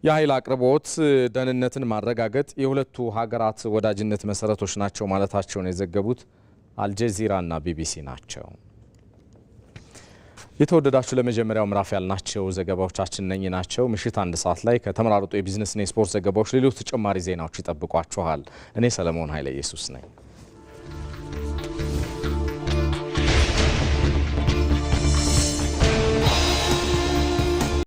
የኃይል አቅርቦት ደህንነትን ማረጋገጥ የሁለቱ ሀገራት ወዳጅነት መሰረቶች ናቸው ማለታቸውን የዘገቡት አልጀዚራና ቢቢሲ ናቸው። የተወደዳችሁ ለመጀመሪያው ምዕራፍ ያልናቸው ዘገባዎቻችን እነኚህ ናቸው። ምሽት 1 ሰዓት ላይ ከተመራረጡ የቢዝነስና የስፖርት ዘገባዎች ሌሎች ተጨማሪ ዜናዎች ይጠብቋችኋል። እኔ ሰለሞን ኃይለ ኢየሱስ ነኝ።